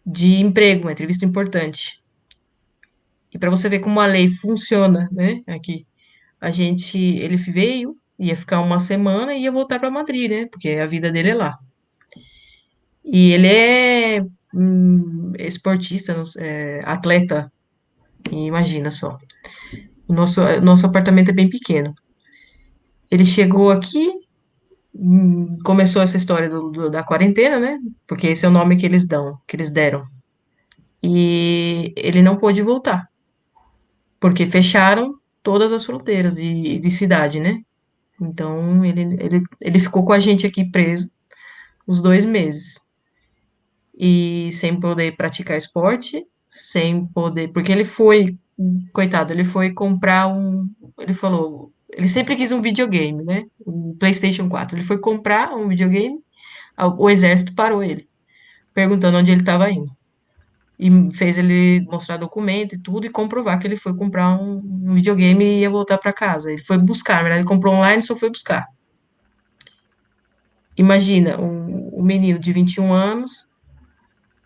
Speaker 1: de emprego, uma entrevista importante. E para você ver como a lei funciona, né? Aqui, ele veio, ia ficar uma semana e ia voltar para Madrid, né? Porque a vida dele é lá. E ele é esportista, atleta, e imagina só. O nosso apartamento é bem pequeno. Ele chegou aqui, começou essa história da quarentena, né? Porque esse é o nome que eles deram. E ele não pôde voltar, porque fecharam todas as fronteiras de cidade, né? Então, ele ficou com a gente aqui preso os 2 meses. E sem poder praticar esporte, sem poder. Porque ele foi, coitado, ele foi comprar um. Ele falou. Ele sempre quis um videogame, né? Um PlayStation 4. Ele foi comprar um videogame, o exército parou ele, perguntando onde ele estava indo. E fez ele mostrar documento e tudo, e comprovar que ele foi comprar um videogame e ia voltar para casa. Ele foi buscar, na verdade, ele comprou online e só foi buscar. Imagina, um menino de 21 anos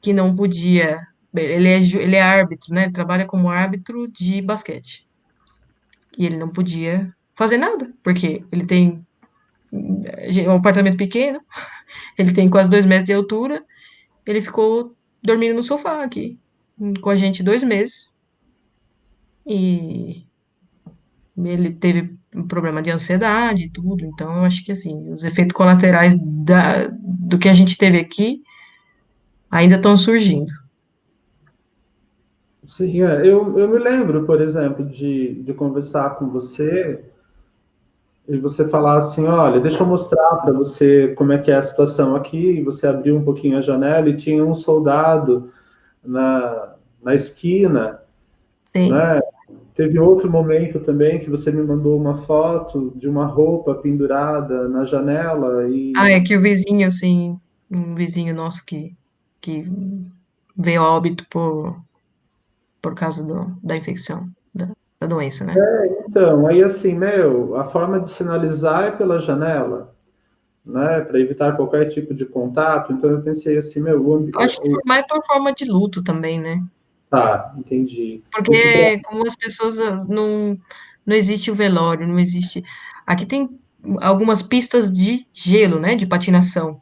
Speaker 1: que não podia. Ele é árbitro, né? Ele trabalha como árbitro de basquete. E ele não podia fazer nada, porque ele tem um apartamento pequeno, ele tem quase 2 metros de altura, ele ficou dormindo no sofá aqui, com a gente 2 meses. E ele teve um problema de ansiedade e tudo, então eu acho que assim, os efeitos colaterais do que a gente teve aqui ainda estão surgindo.
Speaker 2: Sim, eu me lembro, por exemplo, de conversar com você e você falar assim, olha, deixa eu mostrar para você como é que é a situação aqui, e você abriu um pouquinho a janela e tinha um soldado na esquina,
Speaker 1: Tem.
Speaker 2: né? Teve outro momento também que você me mandou uma foto de uma roupa pendurada na janela
Speaker 1: Ah, é
Speaker 2: e
Speaker 1: que o vizinho, assim, um vizinho nosso que veio a óbito por causa da infecção, da doença, né?
Speaker 2: então, aí assim, meu, a forma de sinalizar é pela janela, né, para evitar qualquer tipo de contato. Então eu pensei assim, meu,
Speaker 1: Eu acho que mais por forma de luto também, né?
Speaker 2: tá, entendi. Isso pra...
Speaker 1: Porque como as pessoas não existe o velório, não existe. Aqui tem algumas pistas de gelo, né? De patinação.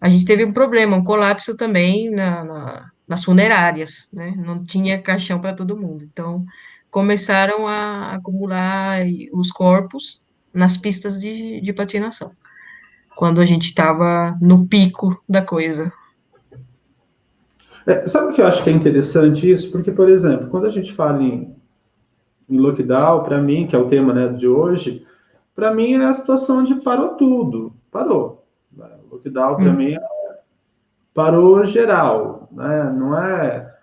Speaker 1: A gente teve um problema, um colapso também nas funerárias, né? Não tinha caixão para todo mundo. Então, começaram a acumular os corpos nas pistas de patinação, quando a gente estava no pico da coisa.
Speaker 2: Sabe o que eu acho que é interessante isso? Porque, por exemplo, quando a gente fala em lockdown, para mim, que é o tema, né, de hoje, para mim é a situação onde parou tudo, parou. O lockdown para
Speaker 1: Hum.
Speaker 2: mim parou geral, né? Não é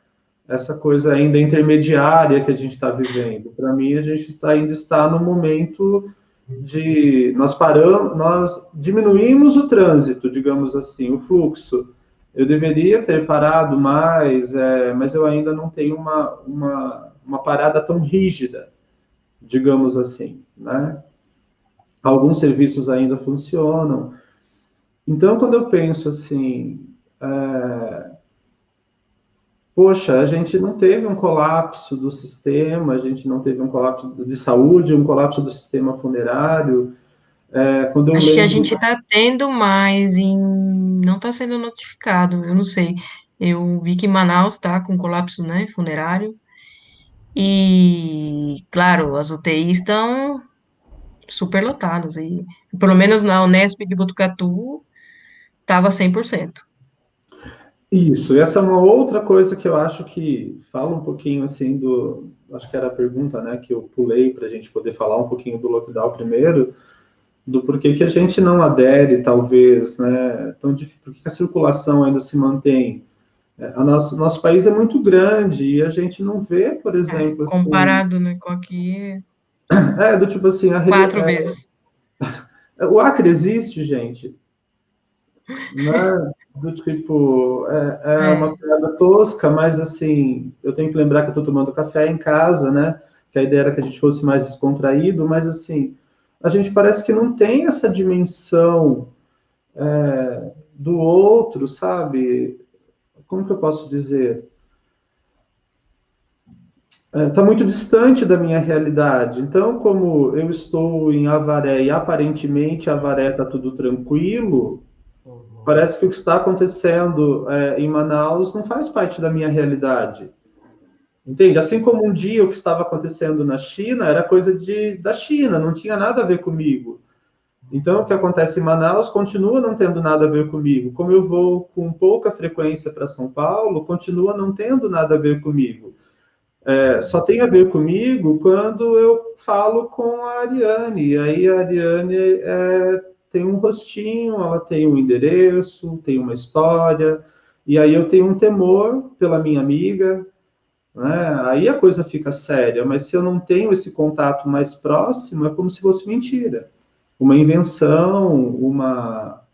Speaker 2: essa coisa ainda intermediária que a gente está vivendo. Para mim, a gente ainda está no momento de nós diminuímos o trânsito, digamos assim, o fluxo. Eu deveria ter parado mais, mas eu ainda não tenho uma parada tão rígida, digamos assim, né? Alguns serviços ainda funcionam. Então, quando eu penso assim, poxa, a gente não teve um colapso do sistema, a gente não teve um colapso de saúde, um colapso do sistema funerário. Quando eu
Speaker 1: Acho que a
Speaker 2: lembro,
Speaker 1: gente está tendo mais não está sendo notificado, eu não sei. Eu vi que Manaus está com colapso, né, funerário. E, claro, as UTIs estão superlotadas. E, pelo menos na Unesp de Botucatu, estava 100%.
Speaker 2: isso, essa é uma outra coisa que eu acho que fala um pouquinho assim acho que era a pergunta, né, que eu pulei para a gente poder falar um pouquinho do lockdown primeiro, do porquê que a gente não adere, talvez, né, por que a circulação ainda se mantém. Nosso país é muito grande e a gente não vê, por exemplo, assim,
Speaker 1: Comparado, né, com aqui,
Speaker 2: do tipo assim, 4
Speaker 1: 4 vezes.
Speaker 2: o Acre existe, gente. né? Do tipo, é
Speaker 1: É,
Speaker 2: uma piada tosca, mas assim, eu tenho que lembrar que eu estou tomando café em casa, né? Que a ideia era que a gente fosse mais descontraído, mas assim, a gente parece que não tem essa dimensão do outro, sabe? Como que eu posso dizer? Está muito distante da minha realidade. Então, como eu estou em Avaré e aparentemente Avaré está tudo tranquilo,
Speaker 3: Uhum.
Speaker 2: parece que o que está acontecendo em Manaus não faz parte da minha realidade. Entende? Assim como um dia o que estava acontecendo na China era coisa da China, não tinha nada a ver comigo. Então, o que acontece em Manaus continua não tendo nada a ver comigo. Como eu vou com pouca frequência para São Paulo, continua não tendo nada a ver comigo. Só tem a ver comigo quando eu falo com a Ariane. E aí a Ariane tem um rostinho, ela tem um endereço, tem uma história. E aí eu tenho um temor pela minha amiga, né? Aí a coisa fica séria. Mas se eu não tenho esse contato mais próximo, é como se fosse mentira, uma invenção, uma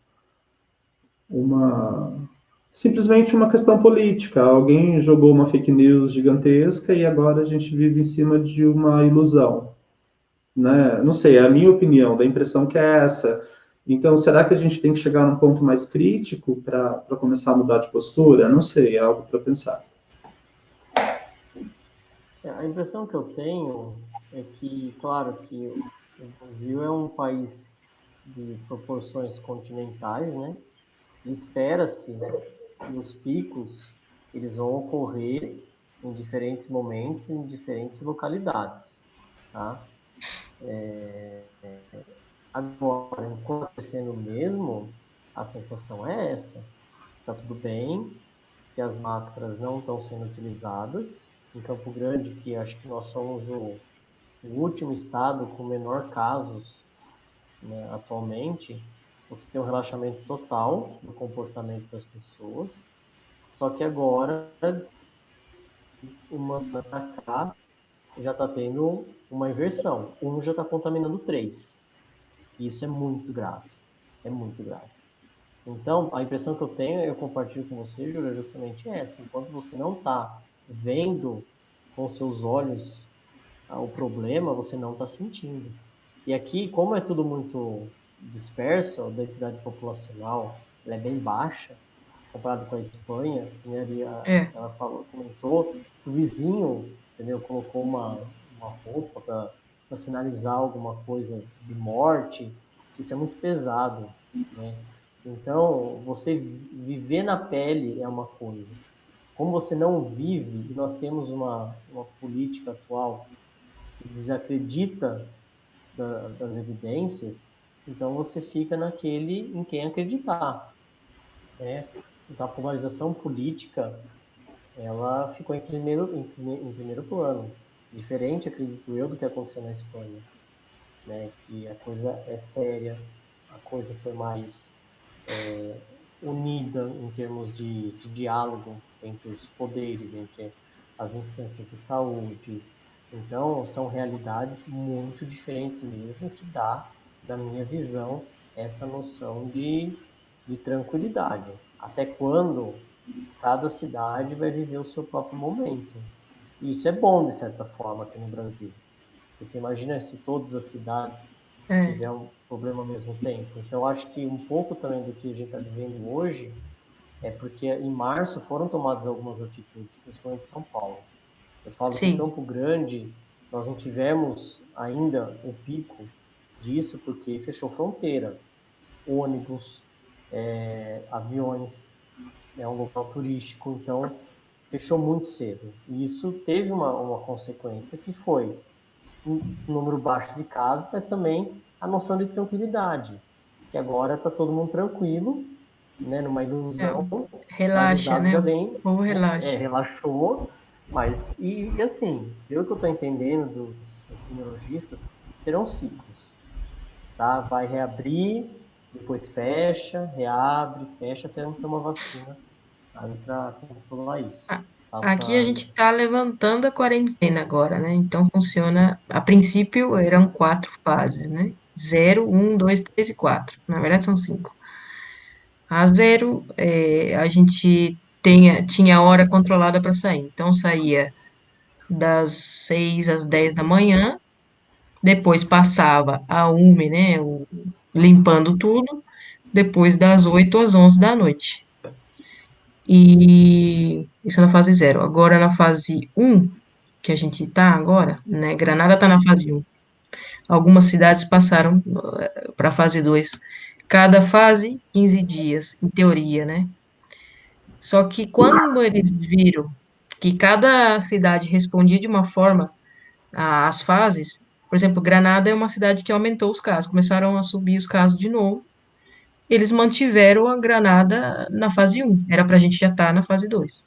Speaker 2: simplesmente uma questão política. Alguém jogou uma fake news gigantesca e agora a gente vive em cima de uma ilusão, né? Não sei, é a minha opinião, da impressão que é essa. Então, será que a gente tem que chegar num ponto mais crítico para começar a mudar de postura? Não sei, é algo para pensar.
Speaker 3: A impressão que eu tenho é que, claro, que o Brasil é um país de proporções continentais, né? E espera-se que os picos eles vão ocorrer em diferentes momentos, em diferentes localidades, tá? Agora, enquanto acontecendo mesmo, a sensação é essa. Tá tudo bem, que as máscaras não estão sendo utilizadas. Em Campo Grande, que acho que nós somos o último estado com menor casos, né, atualmente, você tem um relaxamento total no comportamento das pessoas. Só que agora, uma semana para cá, já está tendo uma inversão. Um já está contaminando três. E isso é muito grave. É muito grave. Então, a impressão que eu tenho, eu compartilho com você, Júlia, é justamente essa. Enquanto você não está vendo com seus olhos o problema, você não está sentindo. E aqui, como é tudo muito disperso, a densidade populacional ela é bem baixa, comparado com a Espanha,
Speaker 1: é,
Speaker 3: ela falou, comentou, o vizinho, entendeu, colocou uma roupa para sinalizar alguma coisa de morte, isso é muito pesado, né? Então, você viver na pele é uma coisa. Como você não vive, e nós temos uma política atual que desacredita das evidências, então você fica naquele em quem acreditar, né? Então a polarização política ela ficou em primeiro plano, diferente, acredito eu, do que aconteceu na Espanha, né? Que a coisa é séria, a coisa foi mais unida em termos de diálogo entre os poderes, entre as instâncias de saúde. Então, são realidades muito diferentes mesmo, que dá, da minha visão, essa noção de tranquilidade. Até quando cada cidade vai viver o seu próprio momento. E isso é bom, de certa forma, aqui no Brasil. Você imagina se todas as cidades
Speaker 1: é,
Speaker 3: tiver um problema ao mesmo tempo. Então, acho que um pouco também do que a gente está vivendo hoje é porque em março foram tomadas algumas atitudes, principalmente em São Paulo. Eu falo que
Speaker 1: sim,
Speaker 3: Campo Grande, nós não tivemos ainda o pico disso porque fechou fronteira, ônibus, aviões, é um local turístico, então fechou muito cedo. E isso teve uma consequência que foi um número baixo de casos, mas também a noção de tranquilidade, que agora está todo mundo tranquilo, né, numa
Speaker 1: é,
Speaker 3: ilusão, mas os
Speaker 1: relaxa,
Speaker 3: dados
Speaker 1: né?
Speaker 3: já
Speaker 1: O
Speaker 3: vêm,
Speaker 1: povo relaxa.
Speaker 3: relaxou, mas, e assim, pelo que eu estou entendendo dos epidemiologistas, serão ciclos, tá? Vai reabrir, depois fecha, reabre, fecha, até não ter uma vacina aí para controlar isso.
Speaker 1: A-
Speaker 3: Caso
Speaker 1: Aqui a
Speaker 3: tá.
Speaker 1: gente está levantando a quarentena agora, né? Então funciona. A princípio eram 4 fases, né? 0, 1, 2, 3 e 4. Na verdade são 5. A zero, a gente tinha hora controlada para sair. Então, saía das 6 às 10 da manhã, depois passava a UME, né, limpando tudo, depois das 8 às 11 da noite. E isso na fase zero. Agora, na fase um que a gente está agora, né, Granada está na fase um. Algumas cidades passaram para a fase 2. Cada fase, 15 dias, em teoria, né? Só que quando eles viram que cada cidade respondia de uma forma às fases, por exemplo, Granada é uma cidade que aumentou os casos, começaram a subir os casos de novo, eles mantiveram a Granada na fase um. Era para a gente já estar na fase 2.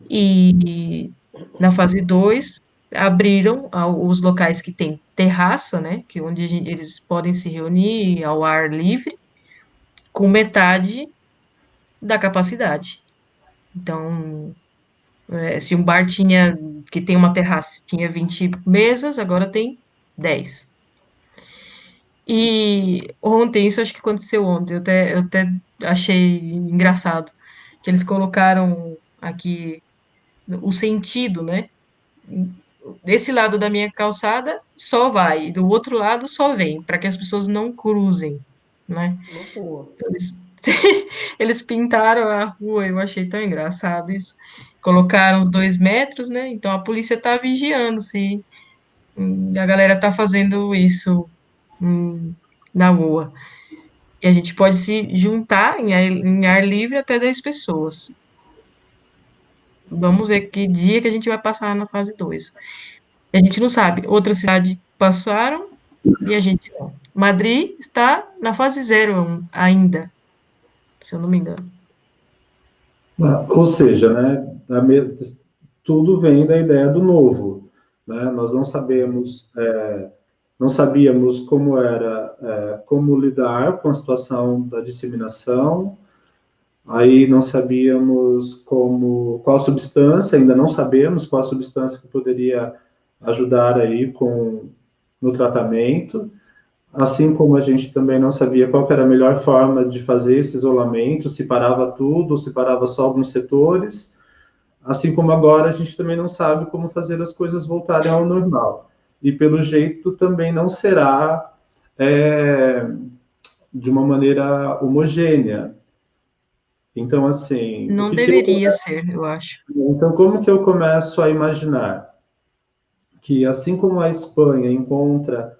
Speaker 1: E na fase 2 abriram os locais que tem terraça, né, que é onde eles podem se reunir ao ar livre, com metade da capacidade. Então, se um bar que tem uma terraça, tinha 20 mesas, agora tem 10. E ontem, isso acho que aconteceu ontem, eu até achei engraçado, que eles colocaram aqui o sentido, né? Desse lado da minha calçada só vai, do outro lado só vem, para que as pessoas não cruzem, né?
Speaker 3: Uma boa.
Speaker 1: Então, eles pintaram a rua, eu achei tão engraçado isso. Colocaram os 2 metros, né? Então a polícia está vigiando se a galera está fazendo isso na rua. E a gente pode se juntar em ar livre até 10 pessoas. Vamos ver que dia que a gente vai passar na fase 2. A gente não sabe. Outras cidades passaram e a gente não. Madrid está na fase zero ainda, se eu não me engano.
Speaker 2: Ou seja, né, tudo vem da ideia do novo. Né? Nós não sabíamos como lidar com a situação da disseminação, aí não sabíamos qual substância, ainda não sabemos qual substância que poderia ajudar aí no tratamento, assim como a gente também não sabia qual era a melhor forma de fazer esse isolamento, se parava tudo, ou se parava só alguns setores, assim como agora a gente também não sabe como fazer as coisas voltarem ao normal. E pelo jeito também não será é, de uma maneira homogênea. Então, assim,
Speaker 1: Não deveria ser, eu acho.
Speaker 2: então, como que eu começo a imaginar que, assim como a Espanha encontra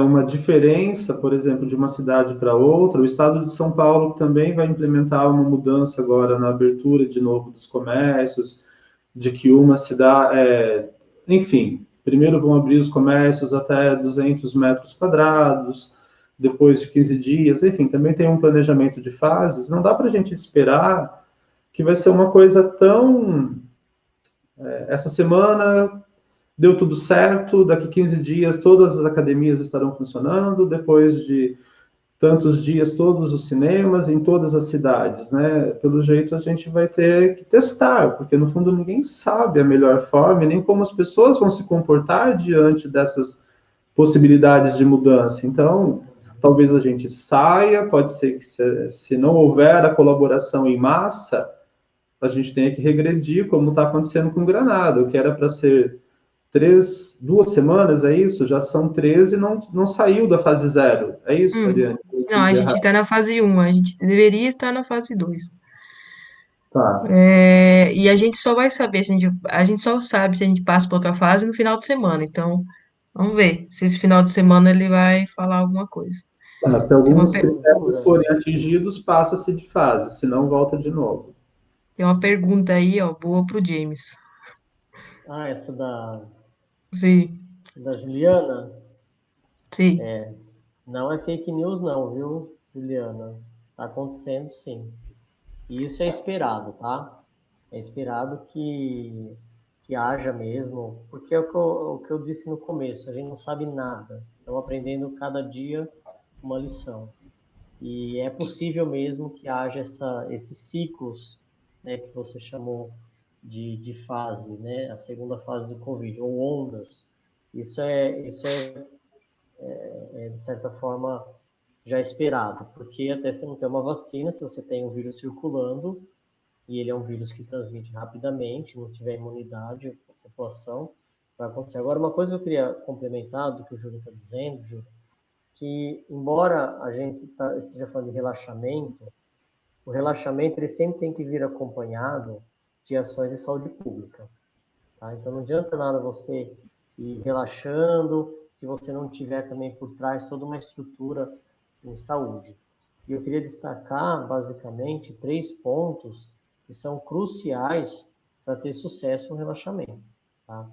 Speaker 2: uma diferença, por exemplo, de uma cidade para outra, o estado de São Paulo também vai implementar uma mudança agora na abertura de novo dos comércios, de que uma cidade, enfim, primeiro vão abrir os comércios até 200 metros quadrados, depois de 15 dias, enfim, também tem um planejamento de fases. Não dá para a gente esperar que vai ser uma coisa tão. Essa semana deu tudo certo, daqui 15 dias todas as academias estarão funcionando, depois de tantos dias todos os cinemas em todas as cidades, né? Pelo jeito a gente vai ter que testar, porque no fundo ninguém sabe a melhor forma e nem como as pessoas vão se comportar diante dessas possibilidades de mudança. Então, talvez a gente saia, pode ser que se não houver a colaboração em massa, a gente tenha que regredir, como está acontecendo com Granada, o que era para ser 2 semanas, é isso? Já são 13 e não saiu da fase zero. É isso, Ariane? Eu
Speaker 1: Não, a
Speaker 2: entendi
Speaker 1: gente
Speaker 2: errado.
Speaker 1: está na fase um, a gente deveria estar na fase 2.
Speaker 2: Tá.
Speaker 1: E a gente só vai saber, a gente só sabe se a gente passa para outra fase no final de semana. Então, vamos ver se esse final de semana ele vai falar alguma coisa.
Speaker 2: Se
Speaker 1: Tem uma,
Speaker 2: alguns
Speaker 1: per-
Speaker 2: critérios forem atingidos, passa-se de fase, senão volta de novo.
Speaker 1: tem uma pergunta aí, ó, boa pro James.
Speaker 3: Essa
Speaker 1: Sim,
Speaker 3: da Juliana,
Speaker 1: sim.
Speaker 3: não é fake news não, viu, Juliana? Tá acontecendo sim. E isso é esperado, tá? É esperado que haja mesmo, porque é o que eu disse no começo, a gente não sabe nada. Estamos aprendendo cada dia uma lição. E é possível mesmo que haja esses ciclos, né, que você chamou de fase, né, a segunda fase do Covid, ou ondas. Isso é de certa forma, já esperado, porque até você não ter uma vacina, se você tem um vírus circulando, e ele é um vírus que transmite rapidamente, não tiver imunidade, a população, vai acontecer. Agora, uma coisa que eu queria complementar do que o Júlio está dizendo, Júlio, que embora a gente esteja falando de relaxamento, o relaxamento ele sempre tem que vir acompanhado de ações de saúde pública. Tá? Então não adianta nada você ir relaxando se você não tiver também por trás toda uma estrutura em saúde. E eu queria destacar basicamente 3 pontos que são cruciais para ter sucesso no relaxamento. Tá?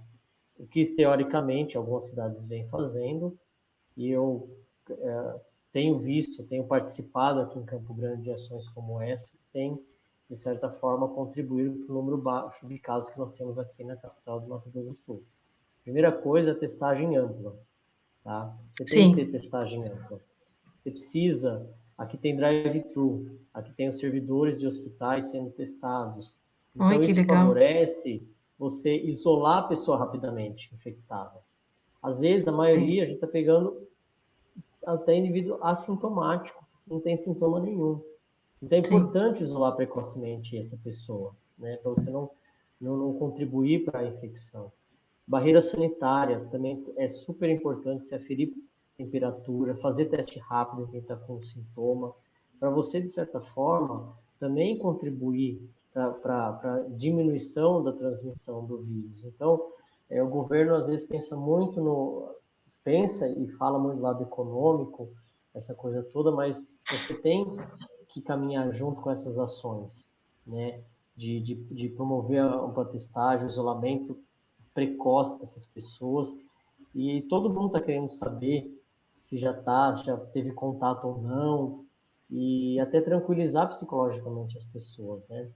Speaker 3: O que teoricamente algumas cidades vêm fazendo, e eu tenho visto, tenho participado aqui em Campo Grande de ações como essa, que tem, de certa forma, contribuído para o número baixo de casos que nós temos aqui na capital do Mato Grosso do Sul. Primeira coisa, testagem ampla. Tá? Você tem que ter
Speaker 1: Sim.
Speaker 3: testagem ampla. Você precisa, aqui tem drive-thru, aqui tem os servidores de hospitais sendo testados.
Speaker 1: Olha
Speaker 3: Então,
Speaker 1: que
Speaker 3: isso
Speaker 1: legal.
Speaker 3: favorece você isolar a pessoa rapidamente infectada. Às vezes, a
Speaker 1: Sim,
Speaker 3: maioria, a gente está pegando até indivíduo assintomático, não tem sintoma nenhum. Então é
Speaker 1: sim,
Speaker 3: importante isolar precocemente essa pessoa, né, para você não contribuir para a infecção. Barreira sanitária também é super importante, se aferir temperatura, fazer teste rápido em quem está com sintoma, para você, de certa forma, também contribuir para a diminuição da transmissão do vírus. Então, o governo às vezes pensa e fala muito do lado econômico, essa coisa toda, mas você tem que caminhar junto com essas ações, né? De promover a testagem, o isolamento precoce dessas pessoas. E todo mundo está querendo saber se já teve contato ou não, e até tranquilizar psicologicamente as pessoas, né?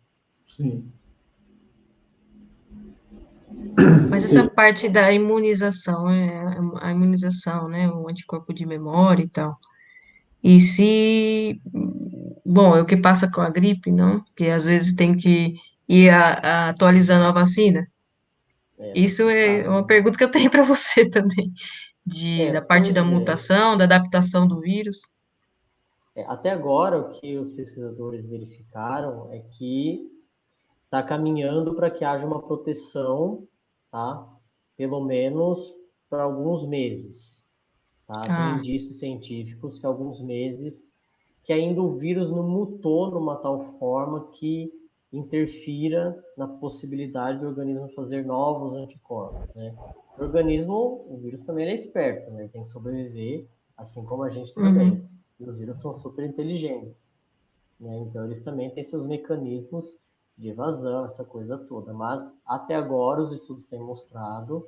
Speaker 2: Sim,
Speaker 1: mas essa
Speaker 2: sim.
Speaker 1: parte da imunização, a imunização, né, o anticorpo de memória e tal. E se, bom, é o que passa com a gripe, não? Que às vezes tem que ir atualizando a vacina.
Speaker 3: É
Speaker 1: Isso é
Speaker 3: complicado,
Speaker 1: uma
Speaker 3: né?
Speaker 1: pergunta que eu tenho para você também, da parte da
Speaker 3: Pois é.
Speaker 1: mutação, da adaptação do vírus.
Speaker 3: Até agora, o que os pesquisadores verificaram é que está caminhando para que haja uma proteção, tá? Pelo menos para alguns meses, tá? Tem
Speaker 1: Ah,
Speaker 3: indícios científicos que alguns meses que ainda o vírus não mutou numa tal forma que interfira na possibilidade do organismo fazer novos anticorpos, né? O vírus também é esperto, né? Ele tem que sobreviver, assim como a gente também.
Speaker 1: uhum.
Speaker 3: E os vírus são super inteligentes, né? Então eles também têm seus mecanismos de evasão, essa coisa toda. Mas até agora os estudos têm mostrado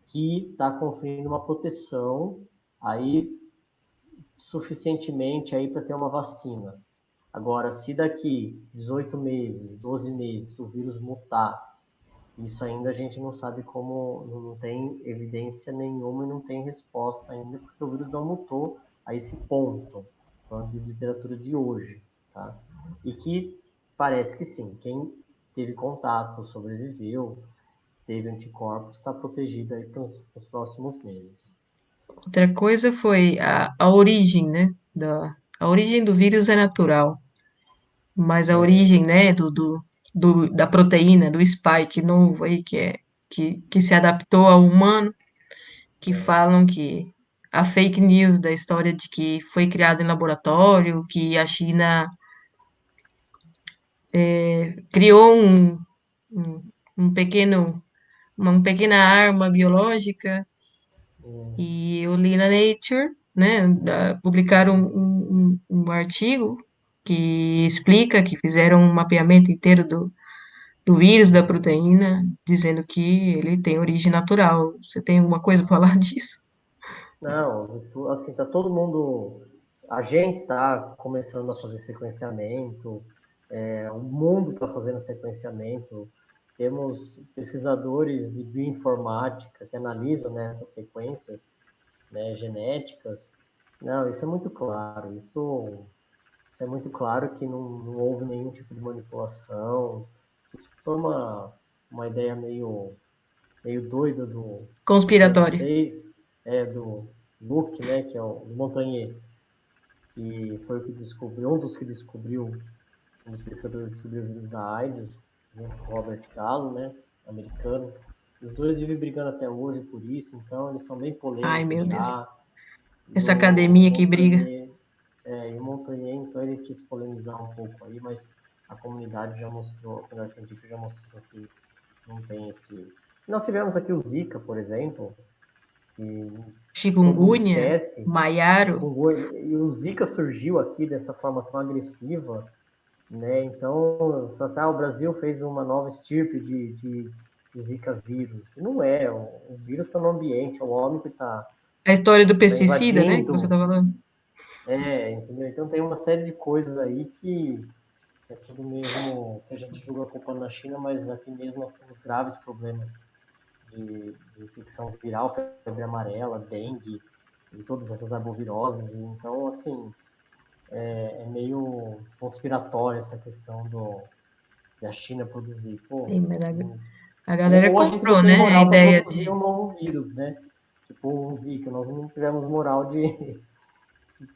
Speaker 3: que está conferindo uma proteção aí suficientemente aí para ter uma vacina. Agora, se daqui 18 meses, 12 meses, o vírus mutar, isso ainda a gente não sabe como, não tem evidência nenhuma e não tem resposta ainda, porque o vírus não mutou a esse ponto, falando de literatura de hoje, tá? E que parece que sim, quem teve contato, sobreviveu, teve anticorpos, está protegido aí para os próximos meses.
Speaker 1: Outra coisa foi a origem, né? A origem do vírus é natural, mas a
Speaker 3: É,
Speaker 1: origem, né, da proteína, do spike novo aí, que se adaptou ao humano, que falam que a fake news da história de que foi criado em laboratório, que a China criou um, um pequeno, uma pequena arma biológica, e eu li na Nature, né, publicaram um artigo que explica que fizeram um mapeamento inteiro do vírus, da proteína, dizendo que ele tem origem natural. Você tem alguma coisa para falar disso?
Speaker 3: não, assim, tá todo mundo. A gente está começando a fazer sequenciamento, o mundo está fazendo sequenciamento. Temos pesquisadores de bioinformática que analisam, né, essas sequências, né, genéticas. Não, isso é muito claro. Isso é muito claro que não houve nenhum tipo de manipulação. Isso foi uma ideia meio doida do
Speaker 1: Conspiratória.
Speaker 3: francês, do Luc, né, que é o do Montagnier, que foi o que descobriu, um dos pesquisadores que descobriu o vírus da AIDS, junto com o Robert Gallo, né, americano. Os dois vivem brigando até hoje por isso, então eles são bem
Speaker 1: Ai,
Speaker 3: polêmicos
Speaker 1: meu Deus.
Speaker 3: já. E
Speaker 1: Essa
Speaker 3: o
Speaker 1: academia que briga.
Speaker 3: Montagnier, e o Montagnier, então ele quis polemizar um pouco aí, mas a comunidade já mostrou, a comunidade científica já mostrou que não tem esse... Nós tivemos aqui o Zika, por exemplo, que todo mundo
Speaker 1: Chikungunya,
Speaker 3: esquece,
Speaker 1: Maiaro.
Speaker 3: e o Zika surgiu aqui dessa forma tão agressiva, né? Então, só assim, o Brasil fez uma nova estirpe de Zika vírus. E não é, os vírus estão no ambiente, é o homem que está
Speaker 1: A história do
Speaker 3: tá
Speaker 1: pesticida, né, que você
Speaker 3: invadindo.
Speaker 1: tá falando.
Speaker 3: Entendeu? Então tem uma série de coisas aí que é tudo mesmo que a gente julga culpando na China, mas aqui mesmo nós temos graves problemas de infecção viral, febre amarela, dengue e todas essas arboviroses. Então, assim, é meio conspiratória essa questão da China produzir. Pô,
Speaker 1: Sim, mas a galera
Speaker 3: ou a gente não
Speaker 1: comprou,
Speaker 3: tem
Speaker 1: né, a
Speaker 3: moral para
Speaker 1: ideia
Speaker 3: produzir
Speaker 1: de...
Speaker 3: um novo vírus, né? Tipo o Zika, nós não tivemos moral de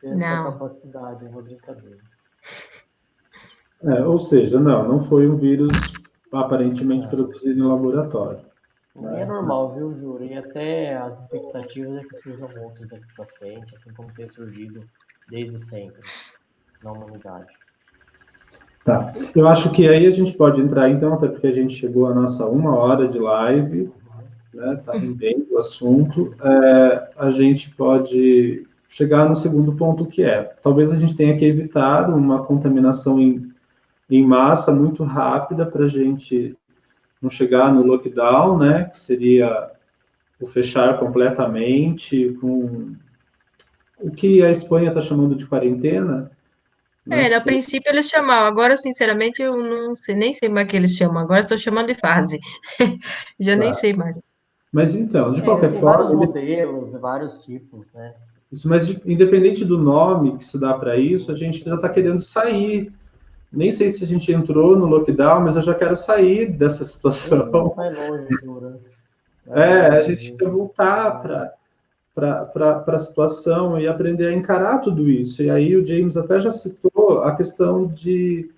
Speaker 3: ter essa
Speaker 1: Não,
Speaker 3: capacidade, é uma brincadeira.
Speaker 2: Ou seja, não foi um vírus aparentemente
Speaker 3: Não,
Speaker 2: produzido em laboratório.
Speaker 3: e é
Speaker 2: Né?
Speaker 3: normal, viu, Júlio? E até as expectativas é que surjam outros daqui para frente, assim como tem surgido desde sempre na humanidade.
Speaker 2: Tá. Eu acho que aí a gente pode entrar, então, até porque a gente chegou à nossa 1 hora de live, né? Está rendendo o assunto. A gente pode chegar no segundo ponto, que talvez a gente tenha que evitar uma contaminação em massa muito rápida para a gente não chegar no lockdown, né? Que seria o fechar completamente, com o que a Espanha está chamando de quarentena, né?
Speaker 1: a princípio eles chamavam, agora sinceramente eu não sei, nem sei mais o que eles chamam, agora estou chamando de fase, já nem
Speaker 2: Tá.
Speaker 1: sei mais.
Speaker 2: Mas então, de qualquer
Speaker 3: Tem vários
Speaker 2: forma,
Speaker 3: modelos, vários tipos, né?
Speaker 2: independente do nome que se dá para isso, a gente já está querendo sair. Nem sei se a gente entrou no lockdown, mas eu já quero sair dessa situação.
Speaker 3: Vai longe, Jura. Vai longe,
Speaker 2: A gente quer voltar
Speaker 3: né?
Speaker 2: para a situação e aprender a encarar tudo isso. E aí o James até já citou a questão de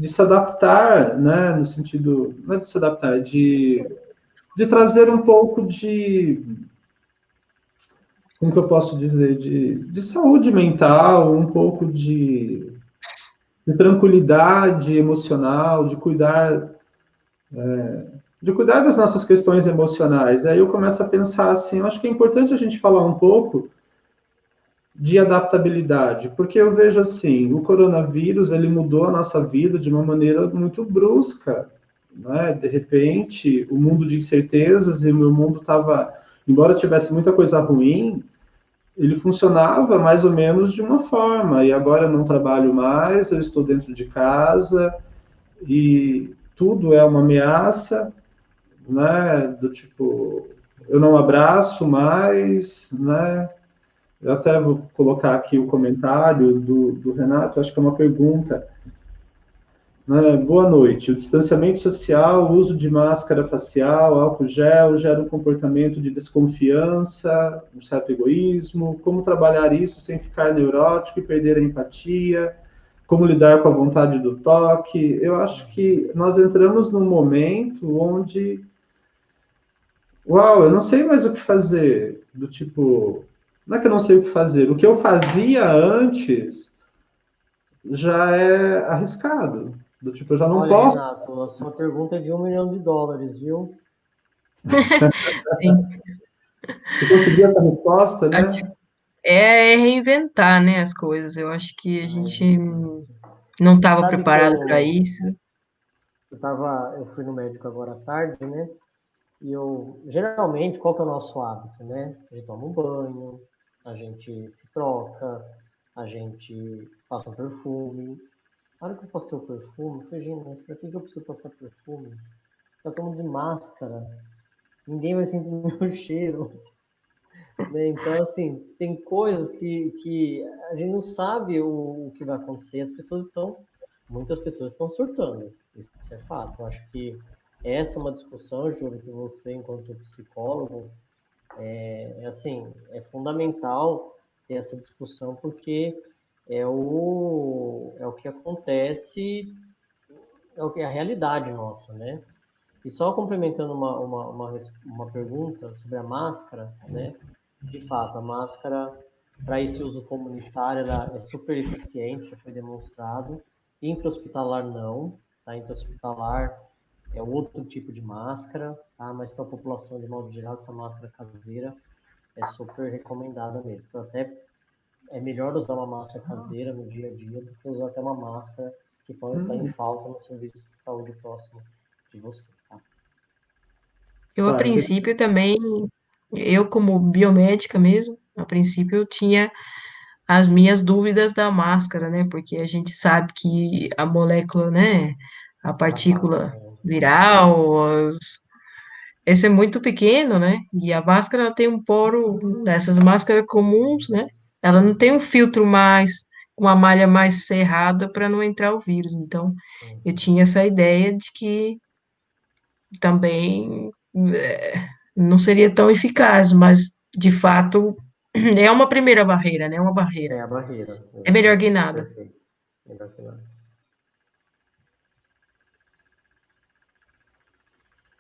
Speaker 2: se adaptar, né, no sentido, não é de se adaptar, de trazer um pouco de, como que eu posso dizer, de saúde mental, um pouco de tranquilidade emocional, de cuidar das nossas questões emocionais. Aí eu começo a pensar assim, eu acho que é importante a gente falar um pouco de adaptabilidade, porque eu vejo assim, o coronavírus ele mudou a nossa vida de uma maneira muito brusca, né? De repente, o mundo de incertezas e o meu mundo estava, embora tivesse muita coisa ruim, ele funcionava mais ou menos de uma forma. E agora eu não trabalho mais, eu estou dentro de casa e tudo é uma ameaça, né? Do tipo, eu não abraço mais, né? Eu até vou colocar aqui o comentário do Renato, acho que é uma pergunta. Né? Boa noite. O distanciamento social, o uso de máscara facial, álcool gel, gera um comportamento de desconfiança, um certo egoísmo. Como trabalhar isso sem ficar neurótico e perder a empatia? Como lidar com a vontade do toque? Eu acho que nós entramos num momento onde, uau, eu não sei mais o que fazer. Do tipo, não é que eu não sei o que fazer. O que eu fazia antes já é arriscado. Do tipo, eu já não
Speaker 3: Olha,
Speaker 2: posso.
Speaker 3: Renato, a sua pergunta é de US$ 1 milhão, viu?
Speaker 1: Sim,
Speaker 2: Você conseguiu essa resposta,
Speaker 1: acho,
Speaker 2: né?
Speaker 1: é reinventar, né, as coisas, eu acho que a
Speaker 3: Ah, é
Speaker 1: gente
Speaker 3: difícil.
Speaker 1: não estava
Speaker 3: Sabe que
Speaker 1: preparado para isso.
Speaker 3: eu fui no médico agora à tarde, né? E geralmente, qual que é o nosso hábito, né? A gente toma um banho, a gente se troca, a gente passa um perfume. Na hora que eu passei o perfume, eu falei, gente, mas pra que eu preciso passar perfume? Eu tomo de máscara, ninguém vai sentir meu cheiro, né? Então, assim, tem coisas que a gente não sabe o que vai acontecer. Muitas pessoas estão surtando, isso é fato. Eu acho que essa é uma discussão, Júlio, que você, enquanto psicólogo, assim, é fundamental ter essa discussão, porque é o que acontece, é o que é a realidade nossa, né? E só complementando uma pergunta sobre a máscara, né? De fato, a máscara, para esse uso comunitário, ela é super eficiente, já foi demonstrado. Intra-hospitalar, não. Tá? Intra-hospitalar é outro tipo de máscara, tá? Mas para a população, de modo geral, essa máscara caseira é super recomendada mesmo. Então, até é melhor usar uma máscara caseira no dia a dia do que usar até uma máscara que pode estar em falta no serviço de saúde próximo de você, tá?
Speaker 1: Eu, a
Speaker 2: Tá,
Speaker 1: princípio, também, eu como biomédica mesmo, a princípio eu tinha as minhas dúvidas da máscara, né? Porque a gente sabe que a molécula, né? A
Speaker 3: Aham,
Speaker 1: partícula viral, esse é muito pequeno, né? E a máscara ela tem um poro, dessas máscaras comuns, né? Ela não tem um filtro mais, uma malha mais cerrada para não entrar o vírus. Então, eu
Speaker 3: uhum.
Speaker 1: tinha essa ideia de que também não seria tão eficaz, mas de fato é uma primeira barreira, né? Uma barreira.
Speaker 3: É a barreira,
Speaker 1: É melhor que
Speaker 3: exatamente.
Speaker 1: nada.
Speaker 3: Perfeito. Melhor que nada.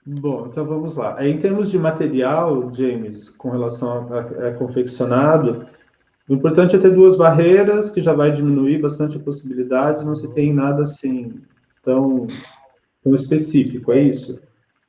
Speaker 2: bom, então vamos lá. Em termos de material, James, com relação a confeccionado, o importante é ter duas barreiras, que já vai diminuir bastante a possibilidade, não se
Speaker 3: Uhum.
Speaker 2: tem nada assim tão específico, é
Speaker 3: É,
Speaker 2: isso?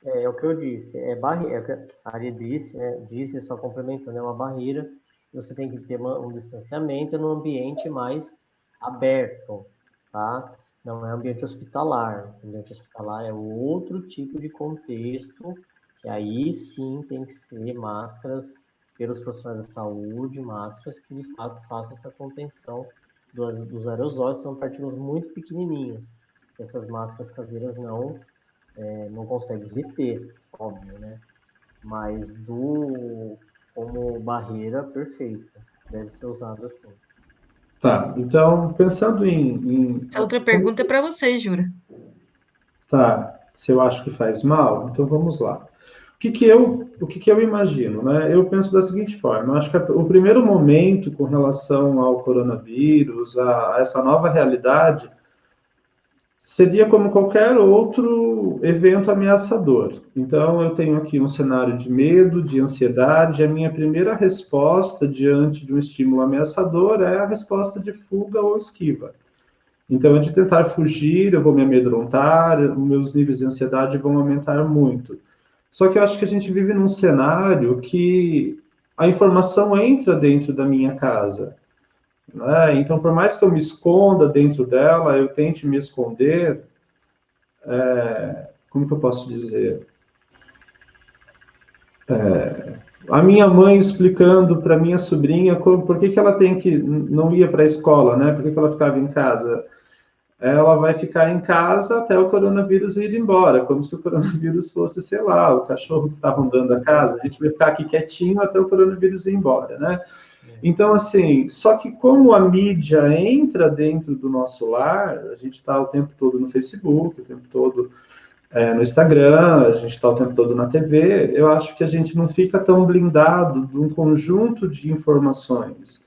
Speaker 3: é o que eu disse. É barreira. É o que a Ari disse, né? Disse, só complementando, é uma barreira. Você tem que ter um distanciamento no ambiente mais aberto, tá? Não é ambiente hospitalar. Ambiente hospitalar é outro tipo de contexto, que aí sim tem que ser máscaras pelos profissionais de saúde, máscaras que de fato façam essa contenção dos aerosóis, são partículas muito pequenininhas. Essas máscaras caseiras não consegue reter, óbvio, né? Mas como barreira, perfeita. Deve ser usada assim.
Speaker 2: Tá, então, pensando
Speaker 1: Essa outra pergunta é para você, Jura.
Speaker 2: tá, se eu acho que faz mal, então vamos lá. O que que eu imagino, né? Eu penso da seguinte forma, eu acho que o primeiro momento com relação ao coronavírus, a essa nova realidade, seria como qualquer outro evento ameaçador. Então, eu tenho aqui um cenário de medo, de ansiedade. A minha primeira resposta diante de um estímulo ameaçador é a resposta de fuga ou esquiva. Então, de tentar fugir, eu vou me amedrontar, meus níveis de ansiedade vão aumentar muito. Só que eu acho que a gente vive num cenário que a informação entra dentro da minha casa, né? Então, por mais que eu me esconda dentro dela, eu tente me esconder, como que eu posso dizer? A minha mãe explicando para minha sobrinha por que ela tem que não ia para a escola, né? Por que ela ficava em casa? Ela vai ficar em casa até o coronavírus ir embora, como se o coronavírus fosse, sei lá, o cachorro que está rondando a casa. A gente vai ficar aqui quietinho até o coronavírus ir embora, né? Então, assim, só que como a mídia entra dentro do nosso lar, a gente está o tempo todo no Facebook, o tempo todo no Instagram, a gente está o tempo todo na TV, eu acho que a gente não fica tão blindado de um conjunto de informações.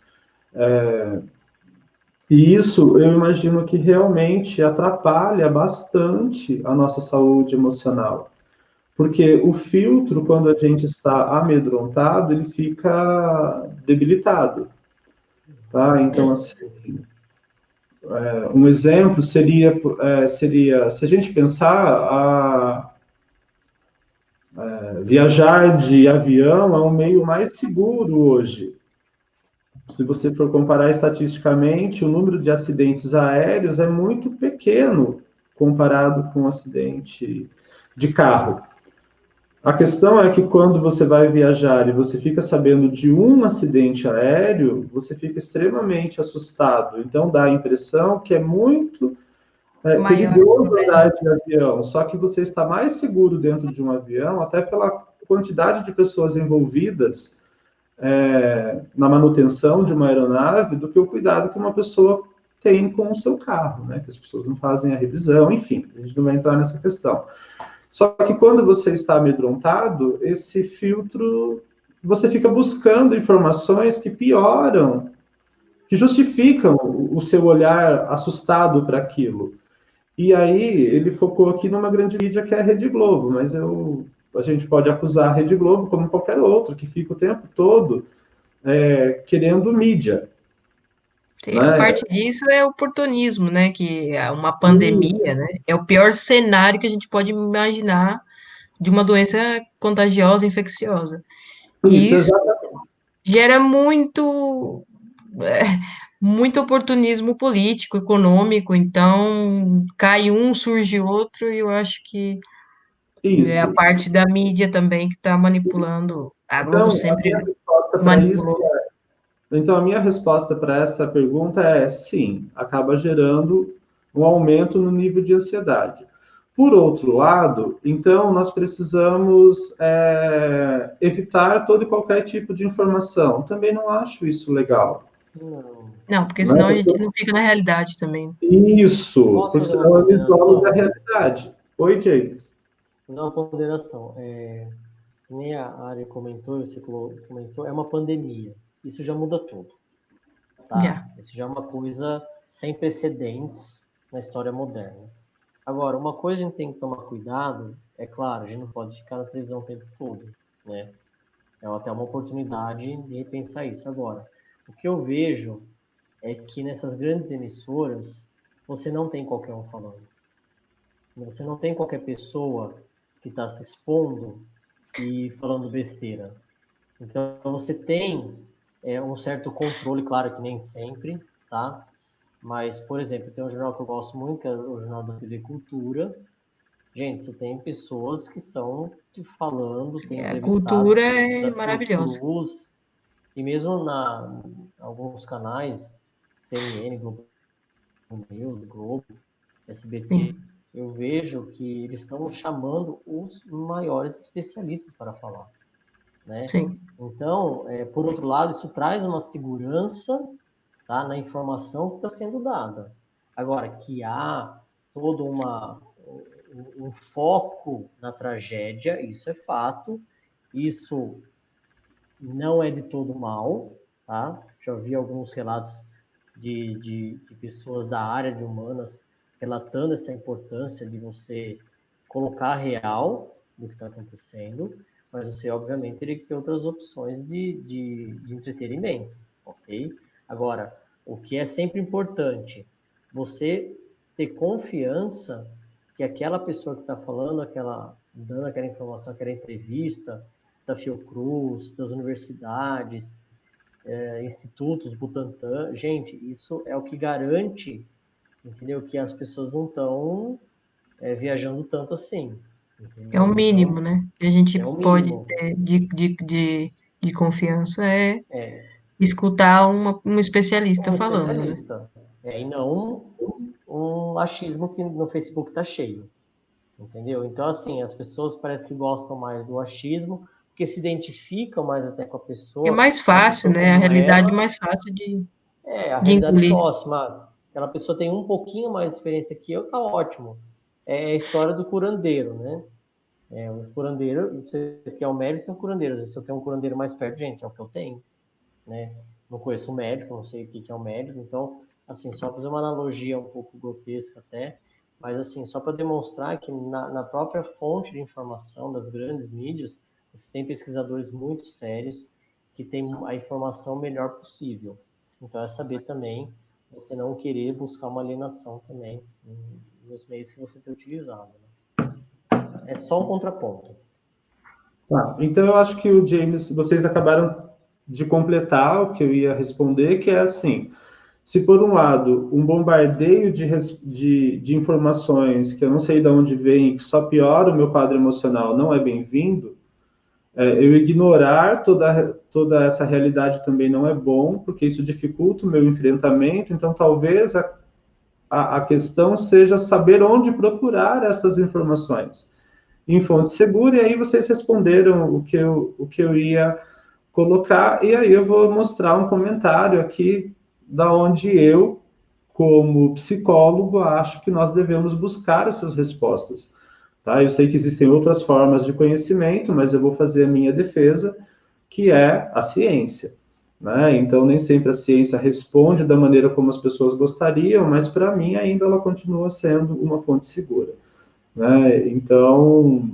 Speaker 2: E isso eu imagino que realmente atrapalha bastante a nossa saúde emocional. Porque o filtro, quando a gente está amedrontado, ele fica debilitado. Tá? Então, assim, um exemplo seria se a gente pensar viajar de avião é um meio mais seguro hoje. Se você for comparar estatisticamente, o número de acidentes aéreos é muito pequeno comparado com um acidente de carro. A questão é que quando você vai viajar e você fica sabendo de um acidente aéreo, você fica extremamente assustado. Então dá a impressão que é muito
Speaker 1: Maior o
Speaker 2: perigoso
Speaker 1: problema.
Speaker 2: andar de avião, só que você está mais seguro dentro de um avião, até pela quantidade de pessoas envolvidas na manutenção de uma aeronave, do que o cuidado que uma pessoa tem com o seu carro, né? Que as pessoas não fazem a revisão, enfim, a gente não vai entrar nessa questão. Só que quando você está amedrontado, esse filtro, você fica buscando informações que que justificam o seu olhar assustado para aquilo. E aí ele focou aqui numa grande mídia que é a Rede Globo, mas a gente pode acusar a Rede Globo como qualquer outro, que fica o tempo todo querendo mídia.
Speaker 1: Sim, a
Speaker 2: Né?
Speaker 1: parte disso é oportunismo, né? Que é uma
Speaker 2: E,
Speaker 1: pandemia, né? É o pior cenário que a gente pode imaginar de uma doença contagiosa, infecciosa. E
Speaker 2: isso,
Speaker 1: isso
Speaker 2: exatamente.
Speaker 1: gera muito oportunismo político, econômico, então cai um, surge outro, e eu acho que é a
Speaker 2: Isso.
Speaker 1: parte da mídia também que está manipulando. A Globo
Speaker 2: Então, a
Speaker 1: sempre
Speaker 2: minha resposta para isso
Speaker 1: manipulou.
Speaker 2: Então, a minha resposta para essa pergunta é sim, acaba gerando um aumento no nível de ansiedade. Por outro lado, então, nós precisamos evitar todo e qualquer tipo de informação. Também não acho isso legal.
Speaker 3: Não.
Speaker 1: Não, porque
Speaker 2: Né?
Speaker 1: senão a gente não fica na realidade também.
Speaker 2: Isso,
Speaker 3: Posso
Speaker 2: porque
Speaker 3: fazer uma
Speaker 2: senão eu me isolo da
Speaker 3: ponderação?
Speaker 2: realidade. Oi, James.
Speaker 3: Fazer uma ponderação. Nem a Ari comentou, você comentou, é uma pandemia. Isso já muda tudo, tá?
Speaker 1: Já.
Speaker 3: Isso já é uma coisa sem precedentes na história moderna. Agora, uma coisa a gente tem que tomar cuidado, é claro, a gente não pode ficar na televisão o tempo todo, né? É até uma oportunidade de repensar isso. Agora, o que eu vejo é que nessas grandes emissoras, você não tem qualquer um falando. Você não tem qualquer pessoa que está se expondo e falando besteira. Então, você tem um certo controle, claro que nem sempre, tá? Mas, por exemplo, tem um jornal que eu gosto muito, que é o Jornal da TV Cultura. Gente, você tem pessoas que estão te falando, tem
Speaker 1: A cultura
Speaker 3: entrevistados
Speaker 1: é
Speaker 3: da
Speaker 1: maravilhosa.
Speaker 3: Fiocruz, e mesmo alguns canais, CNN, Globo News, Globo, SBT,
Speaker 1: Sim,
Speaker 3: eu vejo que eles estão chamando os maiores especialistas para falar, né?
Speaker 1: sim.
Speaker 3: Então, por outro lado, isso traz uma segurança, tá, na informação que está sendo dada. Agora, que há todo um foco na tragédia, isso é fato, isso não é de todo mal, tá? Já ouvi alguns relatos de pessoas da área de humanas relatando essa importância de você colocar a real do que está acontecendo, mas você, obviamente, teria que ter outras opções de entretenimento, ok? Agora, o que é sempre importante, você ter confiança que aquela pessoa que está falando, dando aquela informação, aquela entrevista, da Fiocruz, das universidades, institutos, Butantan, gente, isso é o que garante, entendeu? Que as pessoas não estão viajando tanto assim,
Speaker 1: É o
Speaker 3: entendeu?
Speaker 1: mínimo,
Speaker 3: Então,
Speaker 1: né? Que a gente
Speaker 3: é o
Speaker 1: pode
Speaker 3: mínimo.
Speaker 1: ter de confiança é
Speaker 3: É
Speaker 1: escutar um especialista
Speaker 3: um
Speaker 1: falando, né?
Speaker 3: especialista, e não um achismo que no Facebook está cheio, entendeu? Então, assim, as pessoas parece que gostam mais do achismo, porque se identificam mais até com a
Speaker 1: É
Speaker 3: pessoa,
Speaker 1: mais
Speaker 3: uma
Speaker 1: fácil,
Speaker 3: pessoa
Speaker 1: né? A
Speaker 3: como
Speaker 1: realidade
Speaker 3: ela,
Speaker 1: mais fácil
Speaker 3: a
Speaker 1: de
Speaker 3: realidade
Speaker 1: engolir.
Speaker 3: próxima. Aquela pessoa tem um pouquinho mais de experiência que eu, tá ótimo. É a história do curandeiro, né? O curandeiro, você quer um médico, você é um curandeiro. Às vezes, se eu tenho um curandeiro mais perto, gente, é o que eu tenho, né? Não conheço um médico, não sei o que é um médico, então, assim, só fazer uma analogia um pouco grotesca até, mas, assim, só para demonstrar que na própria fonte de informação das grandes mídias, você tem pesquisadores muito sérios que têm a informação melhor possível. Então, é saber também você não querer buscar uma alienação também nos meios que você tem utilizado. Né? É só um contraponto.
Speaker 2: Tá. Então, eu acho que o James, vocês acabaram de completar o que eu ia responder, que é assim: se por um lado um bombardeio de informações que eu não sei de onde vem, que só piora o meu quadro emocional, não é bem-vindo, eu ignorar toda essa realidade também não é bom, porque isso dificulta o meu enfrentamento. Então, talvez a questão seja saber onde procurar essas informações em fonte segura, e aí vocês responderam o que eu ia colocar, e aí eu vou mostrar um comentário aqui da onde eu, como psicólogo, acho que nós devemos buscar essas respostas. Tá? Eu sei que existem outras formas de conhecimento, mas eu vou fazer a minha defesa, que é a ciência. né? Então, nem sempre a ciência responde da maneira como as pessoas gostariam, mas para mim ainda ela continua sendo uma fonte segura, né? Então,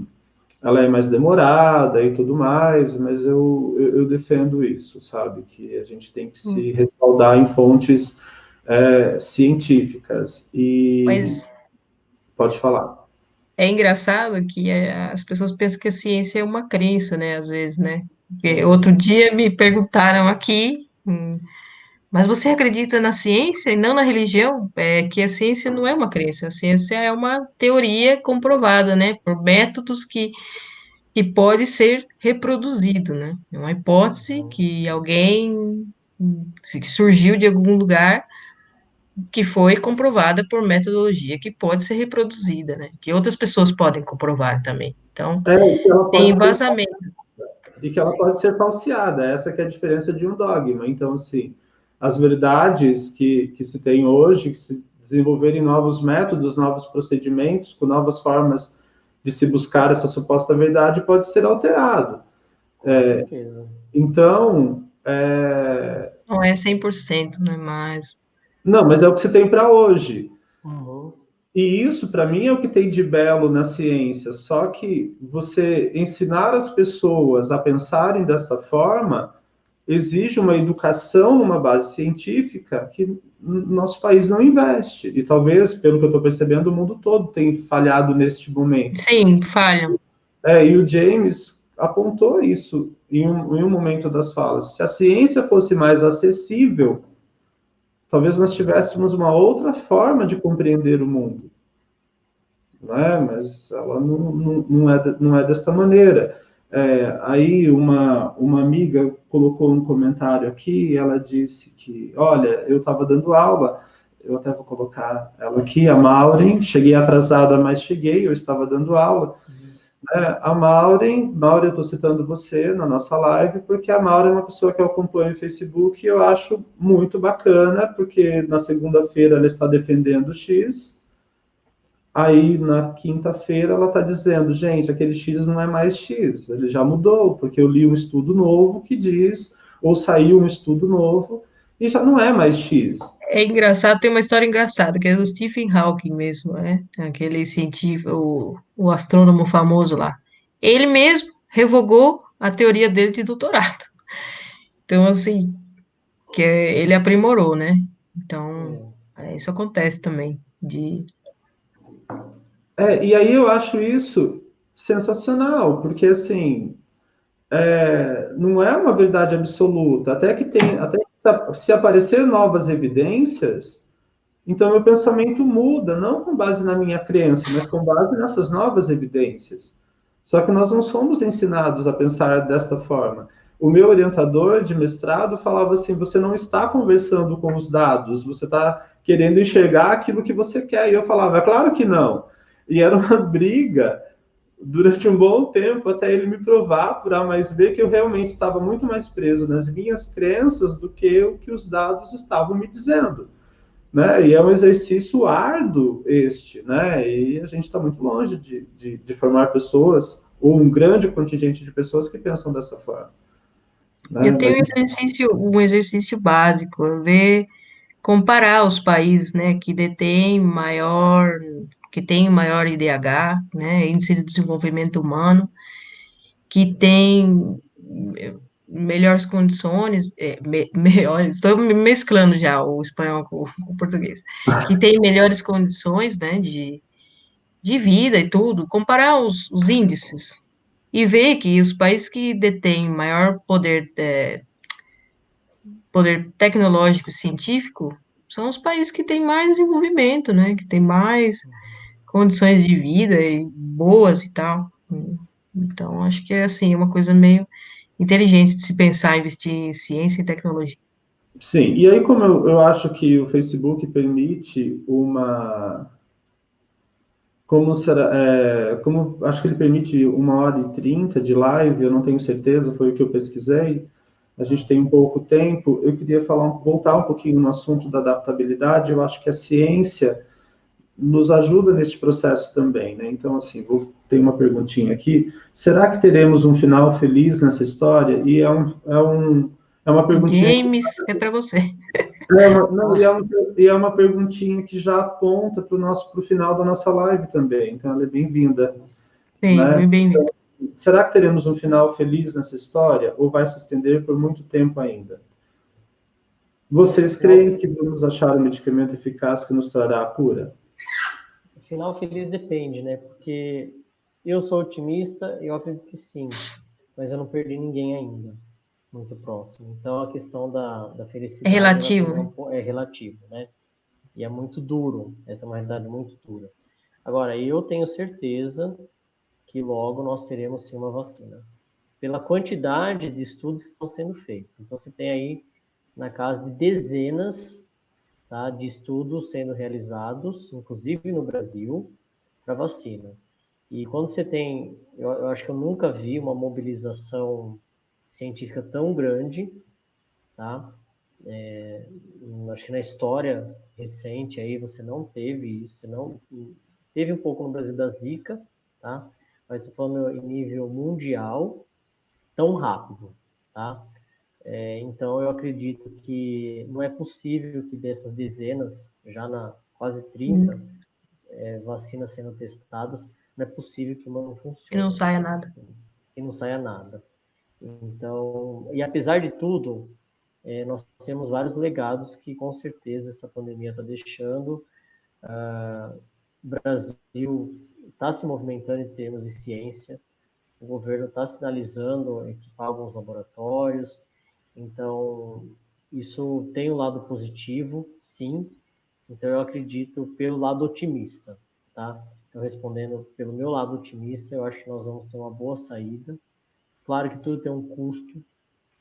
Speaker 2: ela é mais demorada e tudo mais, mas eu defendo isso, sabe? Que a gente tem que se respaldar em fontes científicas. E
Speaker 1: Mas
Speaker 2: pode falar.
Speaker 1: é engraçado que as pessoas pensam que a ciência é uma crença, né? Às vezes, né? Porque outro dia me perguntaram aqui, mas você acredita na ciência e não na religião? É que a ciência não é uma crença, a ciência é uma teoria comprovada, né? Por métodos que pode ser reproduzido, né? É uma hipótese que alguém que surgiu de algum lugar que foi comprovada por metodologia que pode ser reproduzida, né? Que outras pessoas podem comprovar também. Então,
Speaker 2: E que ela
Speaker 1: tem
Speaker 2: pode ser,
Speaker 1: embasamento.
Speaker 2: e que ela pode ser falseada, essa que é a diferença de um dogma. Então, assim, as verdades que se tem hoje, que se desenvolverem novos métodos, novos procedimentos, com novas formas de se buscar essa suposta verdade, pode ser alterado.
Speaker 3: Com certeza.
Speaker 2: Então,
Speaker 1: Não é 100%, né? Mas
Speaker 2: não, mas é o que se tem para hoje.
Speaker 3: Uhum.
Speaker 2: E isso, para mim, é o que tem de belo na ciência. Só que você ensinar as pessoas a pensarem dessa forma exige uma educação numa base científica que nosso país não investe. E talvez, pelo que eu estou percebendo, o mundo todo tem falhado neste momento.
Speaker 1: sim, falham.
Speaker 2: E o James apontou isso em um momento das falas. Se a ciência fosse mais acessível, talvez nós tivéssemos uma outra forma de compreender o mundo, né? Mas ela não é desta maneira. Aí uma amiga colocou um comentário aqui, ela disse que, olha, eu estava dando aula, eu até vou colocar ela aqui, a Maureen, cheguei atrasada, mas cheguei, eu estava dando aula. A Maureen, eu estou citando você na nossa live, porque a Maureen é uma pessoa que eu acompanho no Facebook e eu acho muito bacana, porque na segunda-feira ela está defendendo o X, aí na quinta-feira ela está dizendo, gente, aquele X não é mais X, ele já mudou, porque eu li um estudo novo que diz, ou saiu um estudo novo, e já não é mais X.
Speaker 1: É engraçado, tem uma história engraçada, que é do Stephen Hawking mesmo, né? Aquele cientista, o astrônomo famoso lá. Ele mesmo revogou a teoria dele de doutorado. Então, assim, ele aprimorou, né? Então, isso acontece também,
Speaker 2: E aí eu acho isso sensacional, porque assim, não é uma verdade absoluta. Até que se aparecer novas evidências, então meu pensamento muda, não com base na minha crença, mas com base nessas novas evidências. Só que nós não somos ensinados a pensar desta forma. O meu orientador de mestrado falava assim: você não está conversando com os dados, você está querendo enxergar aquilo que você quer. E eu falava: é claro que não. E era uma briga durante um bom tempo, até ele me provar, por A mais B, que eu realmente estava muito mais preso nas minhas crenças do que o que os dados estavam me dizendo, né? E é um exercício árduo este, né? E a gente está muito longe de formar pessoas, ou um grande contingente de pessoas que pensam dessa forma, né?
Speaker 1: eu tenho um exercício básico, é ver, comparar os países, né, que tem maior IDH, né, Índice de Desenvolvimento Humano, que tem melhores condições, melhores, estou mesclando já o espanhol com o português, que tem melhores condições, né, de vida e tudo, comparar os índices e ver que os países que detêm maior poder tecnológico e científico são os países que têm mais desenvolvimento, né, que têm mais condições de vida boas e tal. Então, acho que é assim, uma coisa meio inteligente de se pensar, investir em ciência e tecnologia.
Speaker 2: Sim, e aí como eu acho que o Facebook permite como acho que ele permite 1h30 de live, eu não tenho certeza, foi o que eu pesquisei, a gente tem um pouco tempo, eu queria voltar um pouquinho no assunto da adaptabilidade, eu acho que a ciência nos ajuda nesse processo também, né? Então, assim, ter uma perguntinha aqui, será que teremos um final feliz nessa história? E É uma perguntinha
Speaker 1: James, é para você.
Speaker 2: não, e é uma perguntinha que já aponta para o final da nossa live também, então ela é bem-vinda,
Speaker 1: Sim,
Speaker 2: né?
Speaker 1: muito bem-vindo.
Speaker 2: Será que teremos um final feliz nessa história ou vai se estender por muito tempo ainda? Vocês creem que vamos achar um medicamento eficaz que nos trará a cura?
Speaker 3: Final feliz depende, né? Porque eu sou otimista, eu acredito que sim, mas eu não perdi ninguém ainda, muito próximo. Então a questão da
Speaker 1: É
Speaker 3: felicidade, ela
Speaker 1: relativo,
Speaker 3: também
Speaker 1: né?
Speaker 3: é relativo, né? E é muito duro, essa é uma realidade muito dura. Agora, eu tenho certeza que logo nós teremos sim uma vacina, pela quantidade de estudos que estão sendo feitos. Então você tem aí na casa de dezenas, tá, de estudos sendo realizados, inclusive no Brasil, para vacina. E quando você tem, eu acho que eu nunca vi uma mobilização científica tão grande, tá? Acho que na história recente aí você não teve isso, você não teve um pouco no Brasil da Zika, tá? Mas estou falando em nível mundial, tão rápido, tá? Então eu acredito que não é possível que dessas dezenas, já na quase 30 vacinas sendo testadas, não é possível que uma não
Speaker 1: Que não
Speaker 3: funcione,
Speaker 1: saia nada.
Speaker 3: que não saia nada. Então, e apesar de tudo, nós temos vários legados que com certeza essa pandemia está deixando. O Brasil está se movimentando em termos de ciência, o governo está sinalizando equipar alguns laboratórios, então isso tem um lado positivo, sim. Então eu acredito pelo lado otimista, tá? Então respondendo pelo meu lado otimista, eu acho que nós vamos ter uma boa saída. Claro que tudo tem um custo.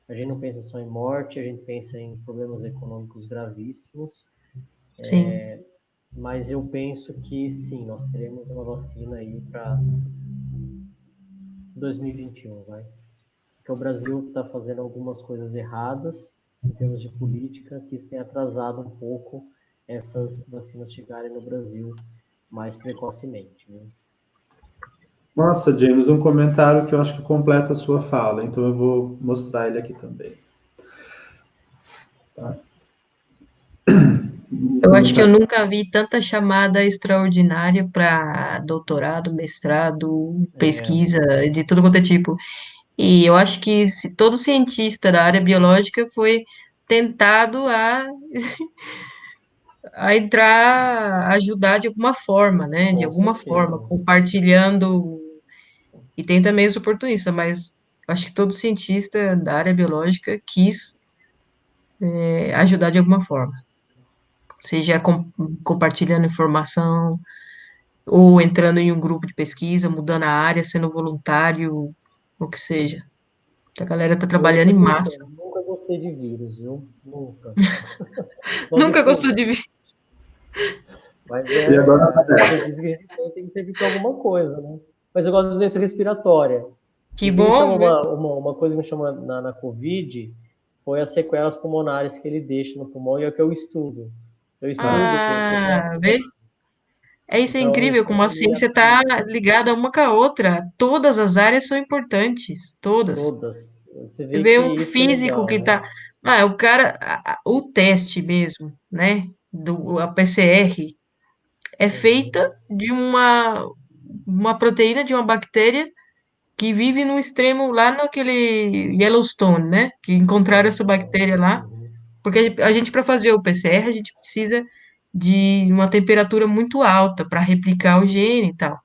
Speaker 3: A gente não pensa só em morte, a gente pensa em problemas econômicos gravíssimos,
Speaker 1: Sim.
Speaker 3: mas eu penso que sim, nós teremos uma vacina aí para 2021, vai. Porque o Brasil está fazendo algumas coisas erradas em termos de política, que isso tem atrasado um pouco essas vacinas chegarem no Brasil mais precocemente, né?
Speaker 2: Nossa, James, um comentário que eu acho que completa a sua fala, então eu vou mostrar ele aqui também. Tá?
Speaker 1: Eu acho que eu nunca vi tanta chamada extraordinária para doutorado, mestrado, pesquisa, de tudo quanto é tipo. E eu acho que todo cientista da área biológica foi tentado a entrar, a ajudar de alguma forma, né? De
Speaker 3: Com
Speaker 1: alguma forma,
Speaker 3: certeza.
Speaker 1: compartilhando. E tem também os oportunistas, mas eu acho que todo cientista da área biológica quis ajudar de alguma forma. Seja compartilhando informação, ou entrando em um grupo de pesquisa, mudando a área, sendo voluntário, o que seja. A galera tá
Speaker 3: Eu vou
Speaker 1: trabalhando
Speaker 3: ser
Speaker 1: em massa.
Speaker 3: sincero, nunca gostei de vírus, viu? Nunca. Gosto de
Speaker 1: Nunca gostou
Speaker 3: Covid.
Speaker 1: de vir.
Speaker 3: Mas
Speaker 2: E agora,
Speaker 3: a gente diz que a gente tem que servir para alguma coisa, né? Mas eu gosto de doença respiratória.
Speaker 1: Que
Speaker 3: E o que me
Speaker 1: bom,
Speaker 3: chamou
Speaker 1: viu?
Speaker 3: uma coisa que me chamou na Covid foi as sequelas pulmonares que ele deixa no pulmão e é o que eu estudo. Eu estudo sequelas
Speaker 1: Ah, vê?
Speaker 3: pulmonares.
Speaker 1: É isso, é
Speaker 3: Então,
Speaker 1: incrível
Speaker 3: isso
Speaker 1: como a
Speaker 3: me
Speaker 1: ciência está
Speaker 3: assusta.
Speaker 1: ligada uma com a outra. Todas as áreas são importantes, todas.
Speaker 3: Todas. Você
Speaker 1: Você
Speaker 3: vê
Speaker 1: vê
Speaker 3: que
Speaker 1: um
Speaker 3: isso que é
Speaker 1: físico
Speaker 3: legal,
Speaker 1: que
Speaker 3: né?
Speaker 1: tá. Ah, o cara, o teste mesmo, né? A PCR é
Speaker 3: Uhum,
Speaker 1: feita de uma proteína de uma bactéria que vive no extremo lá naquele Yellowstone, né? Que encontraram essa bactéria lá.
Speaker 3: uhum,
Speaker 1: Porque a gente, para fazer o PCR, a gente precisa de uma temperatura muito alta para replicar o gene e tal.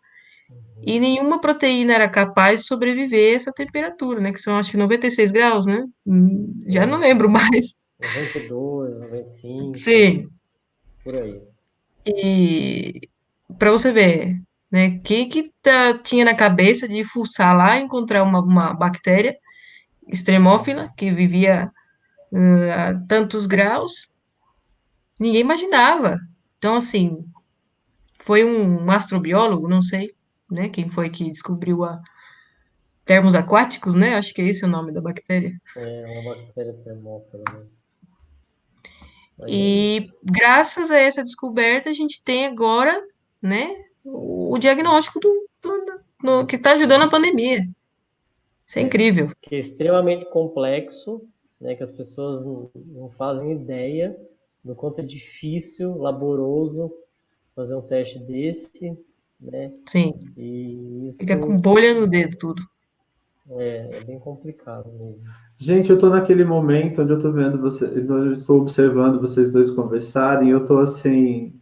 Speaker 3: uhum.
Speaker 1: E nenhuma proteína era capaz de sobreviver a essa temperatura, né? Que são, acho que 96 graus, né? Já não
Speaker 3: É,
Speaker 1: lembro mais.
Speaker 3: 92, 95,
Speaker 1: Sim.
Speaker 3: por aí.
Speaker 1: E para você ver, né? O que tinha na cabeça de fuçar lá e encontrar uma bactéria extremófila que vivia a tantos graus? Ninguém imaginava. Então, assim, foi um astrobiólogo, não sei, né? Quem foi que descobriu a termos aquáticos, né? Acho que é esse o nome da bactéria.
Speaker 3: É uma bactéria termófila, né? Mas é
Speaker 1: E
Speaker 3: isso.
Speaker 1: graças a essa descoberta, a gente tem agora, né, o diagnóstico que está ajudando a pandemia. Isso é
Speaker 3: É,
Speaker 1: incrível.
Speaker 3: que é extremamente complexo, né, que as pessoas não fazem ideia do quanto é difícil, laboroso fazer um teste desse, né?
Speaker 1: Sim,
Speaker 3: E
Speaker 1: fica
Speaker 3: isso
Speaker 1: com bolha no dedo tudo.
Speaker 3: é bem complicado mesmo.
Speaker 2: Gente, eu tô naquele momento onde eu tô vendo você, onde eu estou observando vocês dois conversarem, e eu tô assim,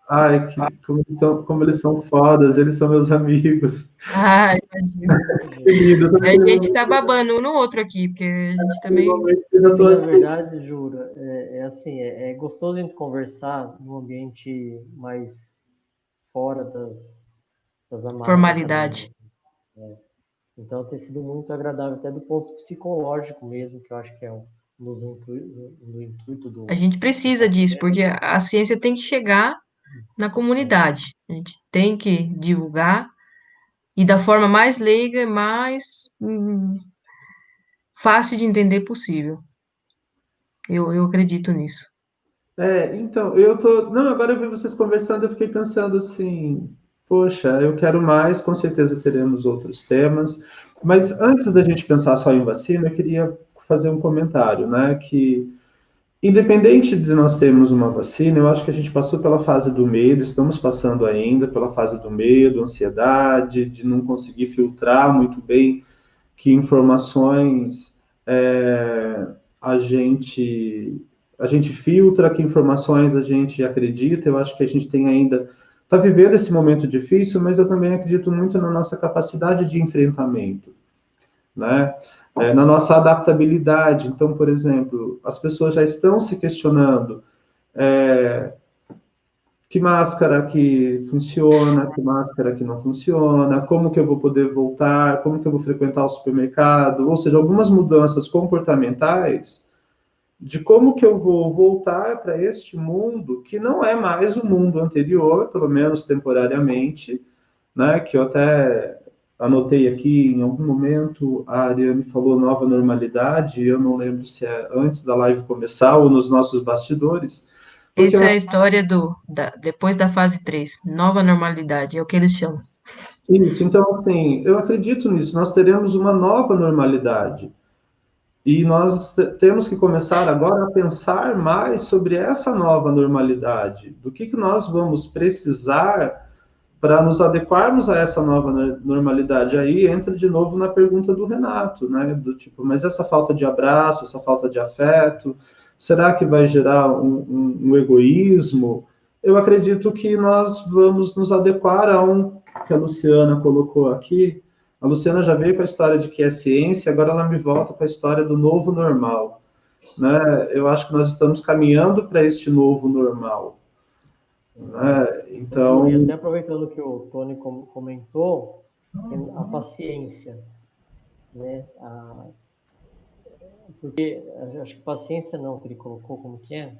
Speaker 2: ai, como eles são fodas, eles são meus amigos.
Speaker 1: Ai, imagino.
Speaker 2: Que lindo, eu tô
Speaker 1: A
Speaker 2: naquele
Speaker 1: gente
Speaker 2: momento,
Speaker 1: tá babando um no outro aqui, porque a gente
Speaker 2: naquele
Speaker 1: também.
Speaker 2: momento que eu já
Speaker 3: E
Speaker 2: tô
Speaker 3: na
Speaker 2: assim.
Speaker 3: verdade, Jura, é assim, é gostoso a gente conversar num ambiente mais fora das amarras
Speaker 1: Formalidade.
Speaker 3: acadêmicas. Então tem sido muito agradável, até do ponto psicológico mesmo, que eu acho que é um dos no intuito
Speaker 1: A
Speaker 3: do
Speaker 1: gente precisa disso, porque
Speaker 3: podcast.
Speaker 1: a ciência tem que chegar na comunidade. A gente tem que divulgar e da forma mais leiga e mais fácil de entender possível. Eu acredito nisso.
Speaker 2: Então, eu tô. Não, agora eu vi vocês conversando, eu fiquei pensando assim, poxa, eu quero mais, com certeza teremos outros temas. Mas antes da gente pensar só em vacina, eu queria fazer um comentário, né? Que independente de nós termos uma vacina, eu acho que a gente passou pela fase do medo, estamos passando ainda pela fase do medo, ansiedade, de não conseguir filtrar muito bem que informações é, a gente a gente filtra, que informações a gente acredita. Eu acho que a gente tem ainda está vivendo esse momento difícil, mas eu também acredito muito na nossa capacidade de enfrentamento, né? Na nossa adaptabilidade. Então, por exemplo, as pessoas já estão se questionando é, que máscara que funciona, que máscara que não funciona, como que eu vou poder voltar, como que eu vou frequentar o supermercado, ou seja, algumas mudanças comportamentais de como que eu vou voltar para este mundo que não é mais o mundo anterior, pelo menos temporariamente, né? Que eu até anotei aqui em algum momento a Ariane falou nova normalidade, eu não lembro se é antes da live começar ou nos nossos bastidores, porque eu
Speaker 1: Essa é a
Speaker 2: acho
Speaker 1: história depois da fase 3, nova normalidade, é o que eles chamam.
Speaker 2: isso. Então, assim, eu acredito nisso. Nós teremos uma nova normalidade. E nós temos que começar agora a pensar mais sobre essa nova normalidade. Do que nós vamos precisar para nos adequarmos a essa nova normalidade. Aí entra de novo na pergunta do Renato, né? Do tipo, mas essa falta de abraço, essa falta de afeto, será que vai gerar um egoísmo? Eu acredito que nós vamos nos adequar a um que a Luciana colocou aqui. A Luciana já veio com a história de que é ciência, agora ela me volta com a história do novo normal, né? Eu acho que nós estamos caminhando para este novo normal, né?
Speaker 3: Júlio, e
Speaker 2: Então,
Speaker 3: até aproveitando que o Tony comentou, a paciência, né? Porque eu acho que paciência não, que ele colocou, como que é?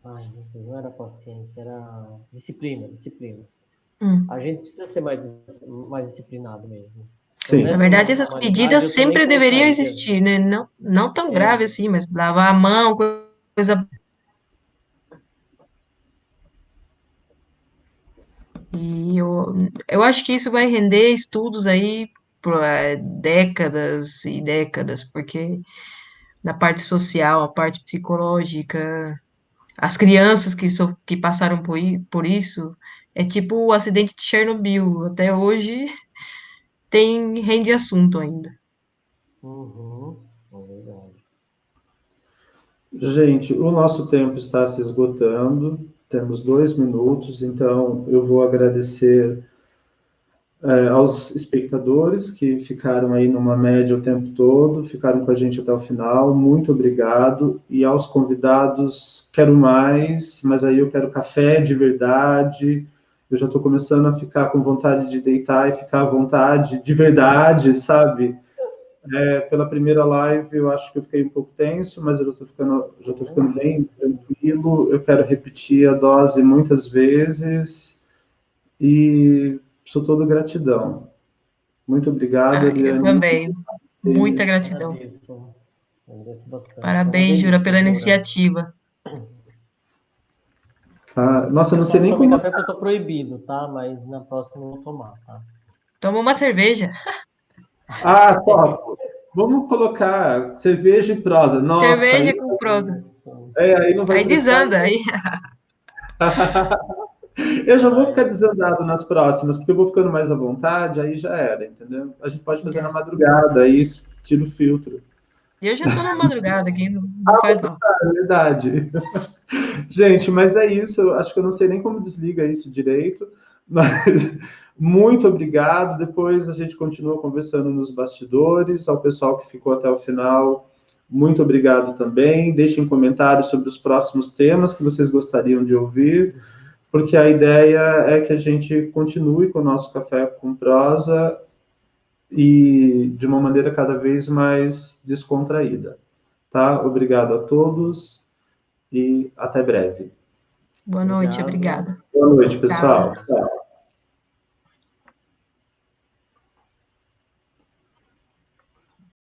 Speaker 3: Ai, meu Deus, não era paciência, era disciplina, disciplina.
Speaker 1: Hum.
Speaker 3: A gente precisa ser mais disciplinado mesmo. Então,
Speaker 2: sim.
Speaker 1: Na
Speaker 3: nessa
Speaker 1: verdade,
Speaker 3: nova
Speaker 1: essas
Speaker 3: normalidade,
Speaker 1: medidas
Speaker 3: eu também
Speaker 1: sempre deveriam
Speaker 3: colocaria.
Speaker 1: existir, né? Não tão grave
Speaker 3: É,
Speaker 1: assim, mas lavar a mão, coisa. E eu acho que isso vai render estudos aí por décadas e décadas, porque na parte social, a parte psicológica, as crianças que passaram por isso, é tipo o acidente de Chernobyl. Até hoje rende assunto ainda.
Speaker 3: uhum, é verdade.
Speaker 2: Gente, o nosso tempo está se esgotando, temos 2 minutos, então eu vou agradecer aos espectadores que ficaram aí numa média o tempo todo, ficaram com a gente até o final, muito obrigado. E aos convidados, quero mais, mas aí eu quero café de verdade. Eu já estou começando a ficar com vontade de deitar e ficar à vontade de verdade, sabe? Pela primeira live eu acho que eu fiquei um pouco tenso, mas eu já estou ficando bem tranquilo. Eu quero repetir a dose muitas vezes e sou todo gratidão. Muito obrigado,
Speaker 1: Ah, eu
Speaker 2: Eliane.
Speaker 1: também. Muita gratidão.
Speaker 3: Agradeço bastante. Foi uma
Speaker 1: Parabéns, Jura,
Speaker 3: delícia,
Speaker 1: pela
Speaker 3: Jura.
Speaker 1: iniciativa.
Speaker 2: Tá? Nossa, eu
Speaker 3: Eu
Speaker 2: não
Speaker 3: só
Speaker 2: sei
Speaker 3: não
Speaker 2: nem
Speaker 3: tomei
Speaker 2: como.
Speaker 3: café porque eu tô proibido, tá? Mas na próxima eu vou tomar, tá?
Speaker 1: Toma uma cerveja.
Speaker 2: Ah, top! Vamos colocar cerveja e prosa. Nossa,
Speaker 1: Cerveja
Speaker 2: aí,
Speaker 1: com prosa.
Speaker 2: aí não vai
Speaker 1: Aí
Speaker 2: prestar.
Speaker 1: desanda, aí.
Speaker 2: Eu já vou ficar desandado nas próximas, porque eu vou ficando mais à vontade, aí já era, entendeu? A gente pode fazer na
Speaker 1: Já.
Speaker 2: madrugada, aí tira o filtro.
Speaker 1: Eu já tô na madrugada aqui, não faz mal.
Speaker 2: É verdade. Gente, mas é isso. Eu acho que eu não sei nem como desliga isso direito, mas muito obrigado. Depois a gente continua conversando nos bastidores. Ao pessoal que ficou até o final, muito obrigado também. Deixem comentários sobre os próximos temas que vocês gostariam de ouvir, porque a ideia é que a gente continue com o nosso Café com Prosa e de uma maneira cada vez mais descontraída. Tá? Obrigado a todos e até breve.
Speaker 1: Boa noite,
Speaker 3: Obrigado.
Speaker 1: obrigada.
Speaker 2: Boa noite,
Speaker 1: Tchau.
Speaker 2: pessoal. Tchau.